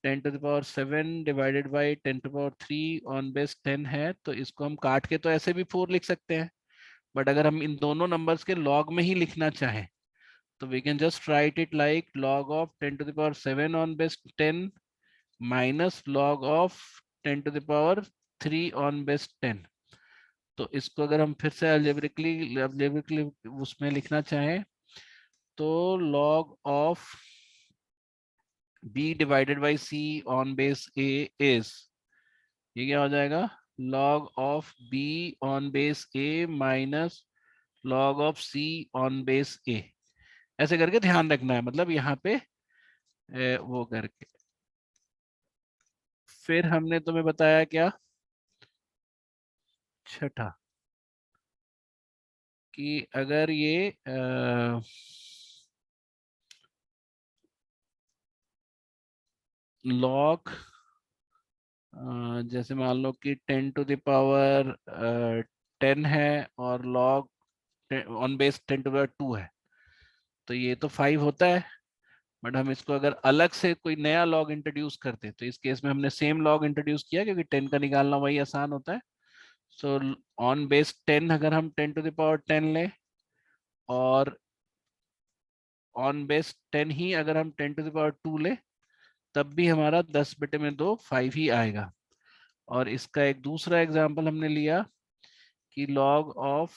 [SPEAKER 1] 10 to the power 7 divided by 10 to power 3 on base 10 है तो इसको हम काट के तो ऐसे भी 4 लिख सकते हैं, बट अगर हम इन दोनों नंबर्स के log में ही लिखना चाहें तो we can just write it like log of 10 to the power 7 on base 10 minus log of 10 to the power 3 on base 10। तो इसको अगर हम फिर से algebraically उसमें लिखना चाहें तो log of b divided by c on base a is, ये क्या हो जाएगा, log of b on base a minus log of c on base a। ऐसे करके ध्यान रखना है, मतलब यहाँ पे वो करके। फिर हमने तुम्हें बताया क्या, छठा, कि अगर ये लॉग जैसे मान लो कि 10 टू द पावर 10 है और log on base 10 to power 2 है तो ये तो 5 होता है, बट हम इसको अगर अलग से कोई नया लॉग इंट्रोड्यूस करते तो इस केस में हमने सेम लॉग इंट्रोड्यूस किया क्योंकि 10 का निकालना वही आसान होता है। सो ऑन बेस 10 अगर हम 10 टू द पावर 10 लें और ऑन बेस 10 ही अगर हम 10 टू द पावर 2 ले तब भी हमारा 10 बटे में 2 5 ही आएगा। और इसका एक दूसरा एग्जांपल हमने लिया कि log ऑफ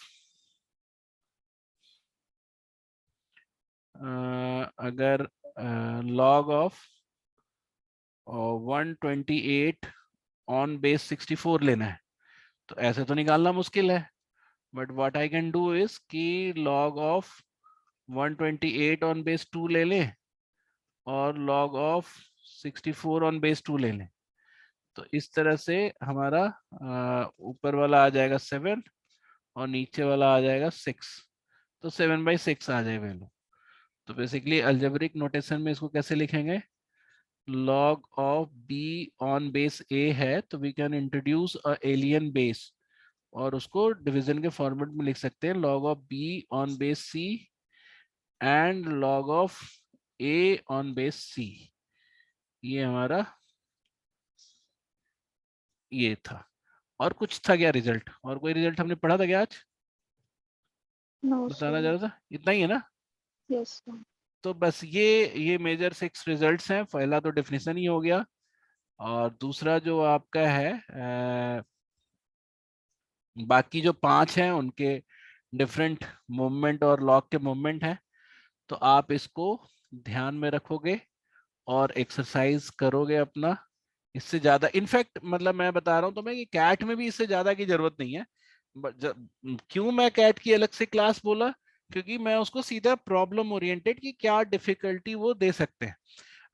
[SPEAKER 1] अगर log ऑफ 128 ऑन बेस 64 लेना है तो ऐसे तो निकालना मुश्किल है, but what I can do is कि log ऑफ 128 ऑन बेस 2 ले लें और log ऑफ 64 ऑन बेस 2 ले लें। तो इस तरह से हमारा ऊपर वाला आ जाएगा 7 और नीचे वाला आ जाएगा 6, तो 7/6 आ जाए वैल्यू। तो बेसिकली अलजेब्रिक नोटेशन में इसको कैसे लिखेंगे, log of b on base a है तो we can introduce a alien base और उसको डिवीजन के फॉर्मेट में लिख सकते हैं log of b on base c and log of a on base c। ये हमारा ये था। और कुछ था क्या रिजल्ट, और कोई रिजल्ट हमने पढ़ा था क्या आज,
[SPEAKER 2] नो
[SPEAKER 1] बताना जा रहा था, इतना ही है ना।
[SPEAKER 2] यस
[SPEAKER 1] तो बस ये मेजर 6 रिजल्ट्स हैं। पहला तो डेफिनेशन ही हो गया और दूसरा जो आपका है बाकी जो 5 हैं उनके डिफरेंट मूवमेंट और लॉग के मूवमेंट हैं। तो आप इसको ध्यान में रखोगे और एक्सरसाइज करोगे अपना। इससे ज्यादा इनफैक्ट मतलब मैं बता रहा हूँ तुम्हें कि कैट में भी इससे ज्यादा की जरूरत नहीं है, क्यों मैं कैट की अलग से क्लास बोला, क्योंकि मैं उसको सीधा प्रॉब्लम ओरिएंटेड की क्या डिफिकल्टी वो दे सकते हैं।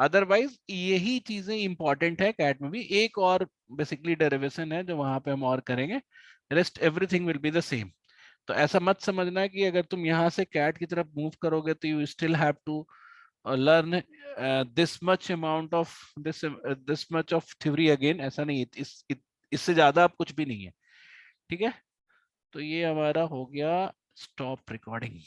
[SPEAKER 1] अदरवाइज यही चीजें इंपॉर्टेंट है कैट में भी। एक और बेसिकली डेरिवेशन है जो वहां पे हम और करेंगे, rest everything will be the same. तो ऐसा मत समझना कि अगर तुम यहाँ से कैट की तरफ मूव करोगे तो you still have to learn this much amount of this much of theory again, ऐसा नहीं है। इससे ज्यादा आप कुछ भी नहीं है। ठीक है, तो ये हमारा हो गया स्टॉप रिकॉर्डिंग।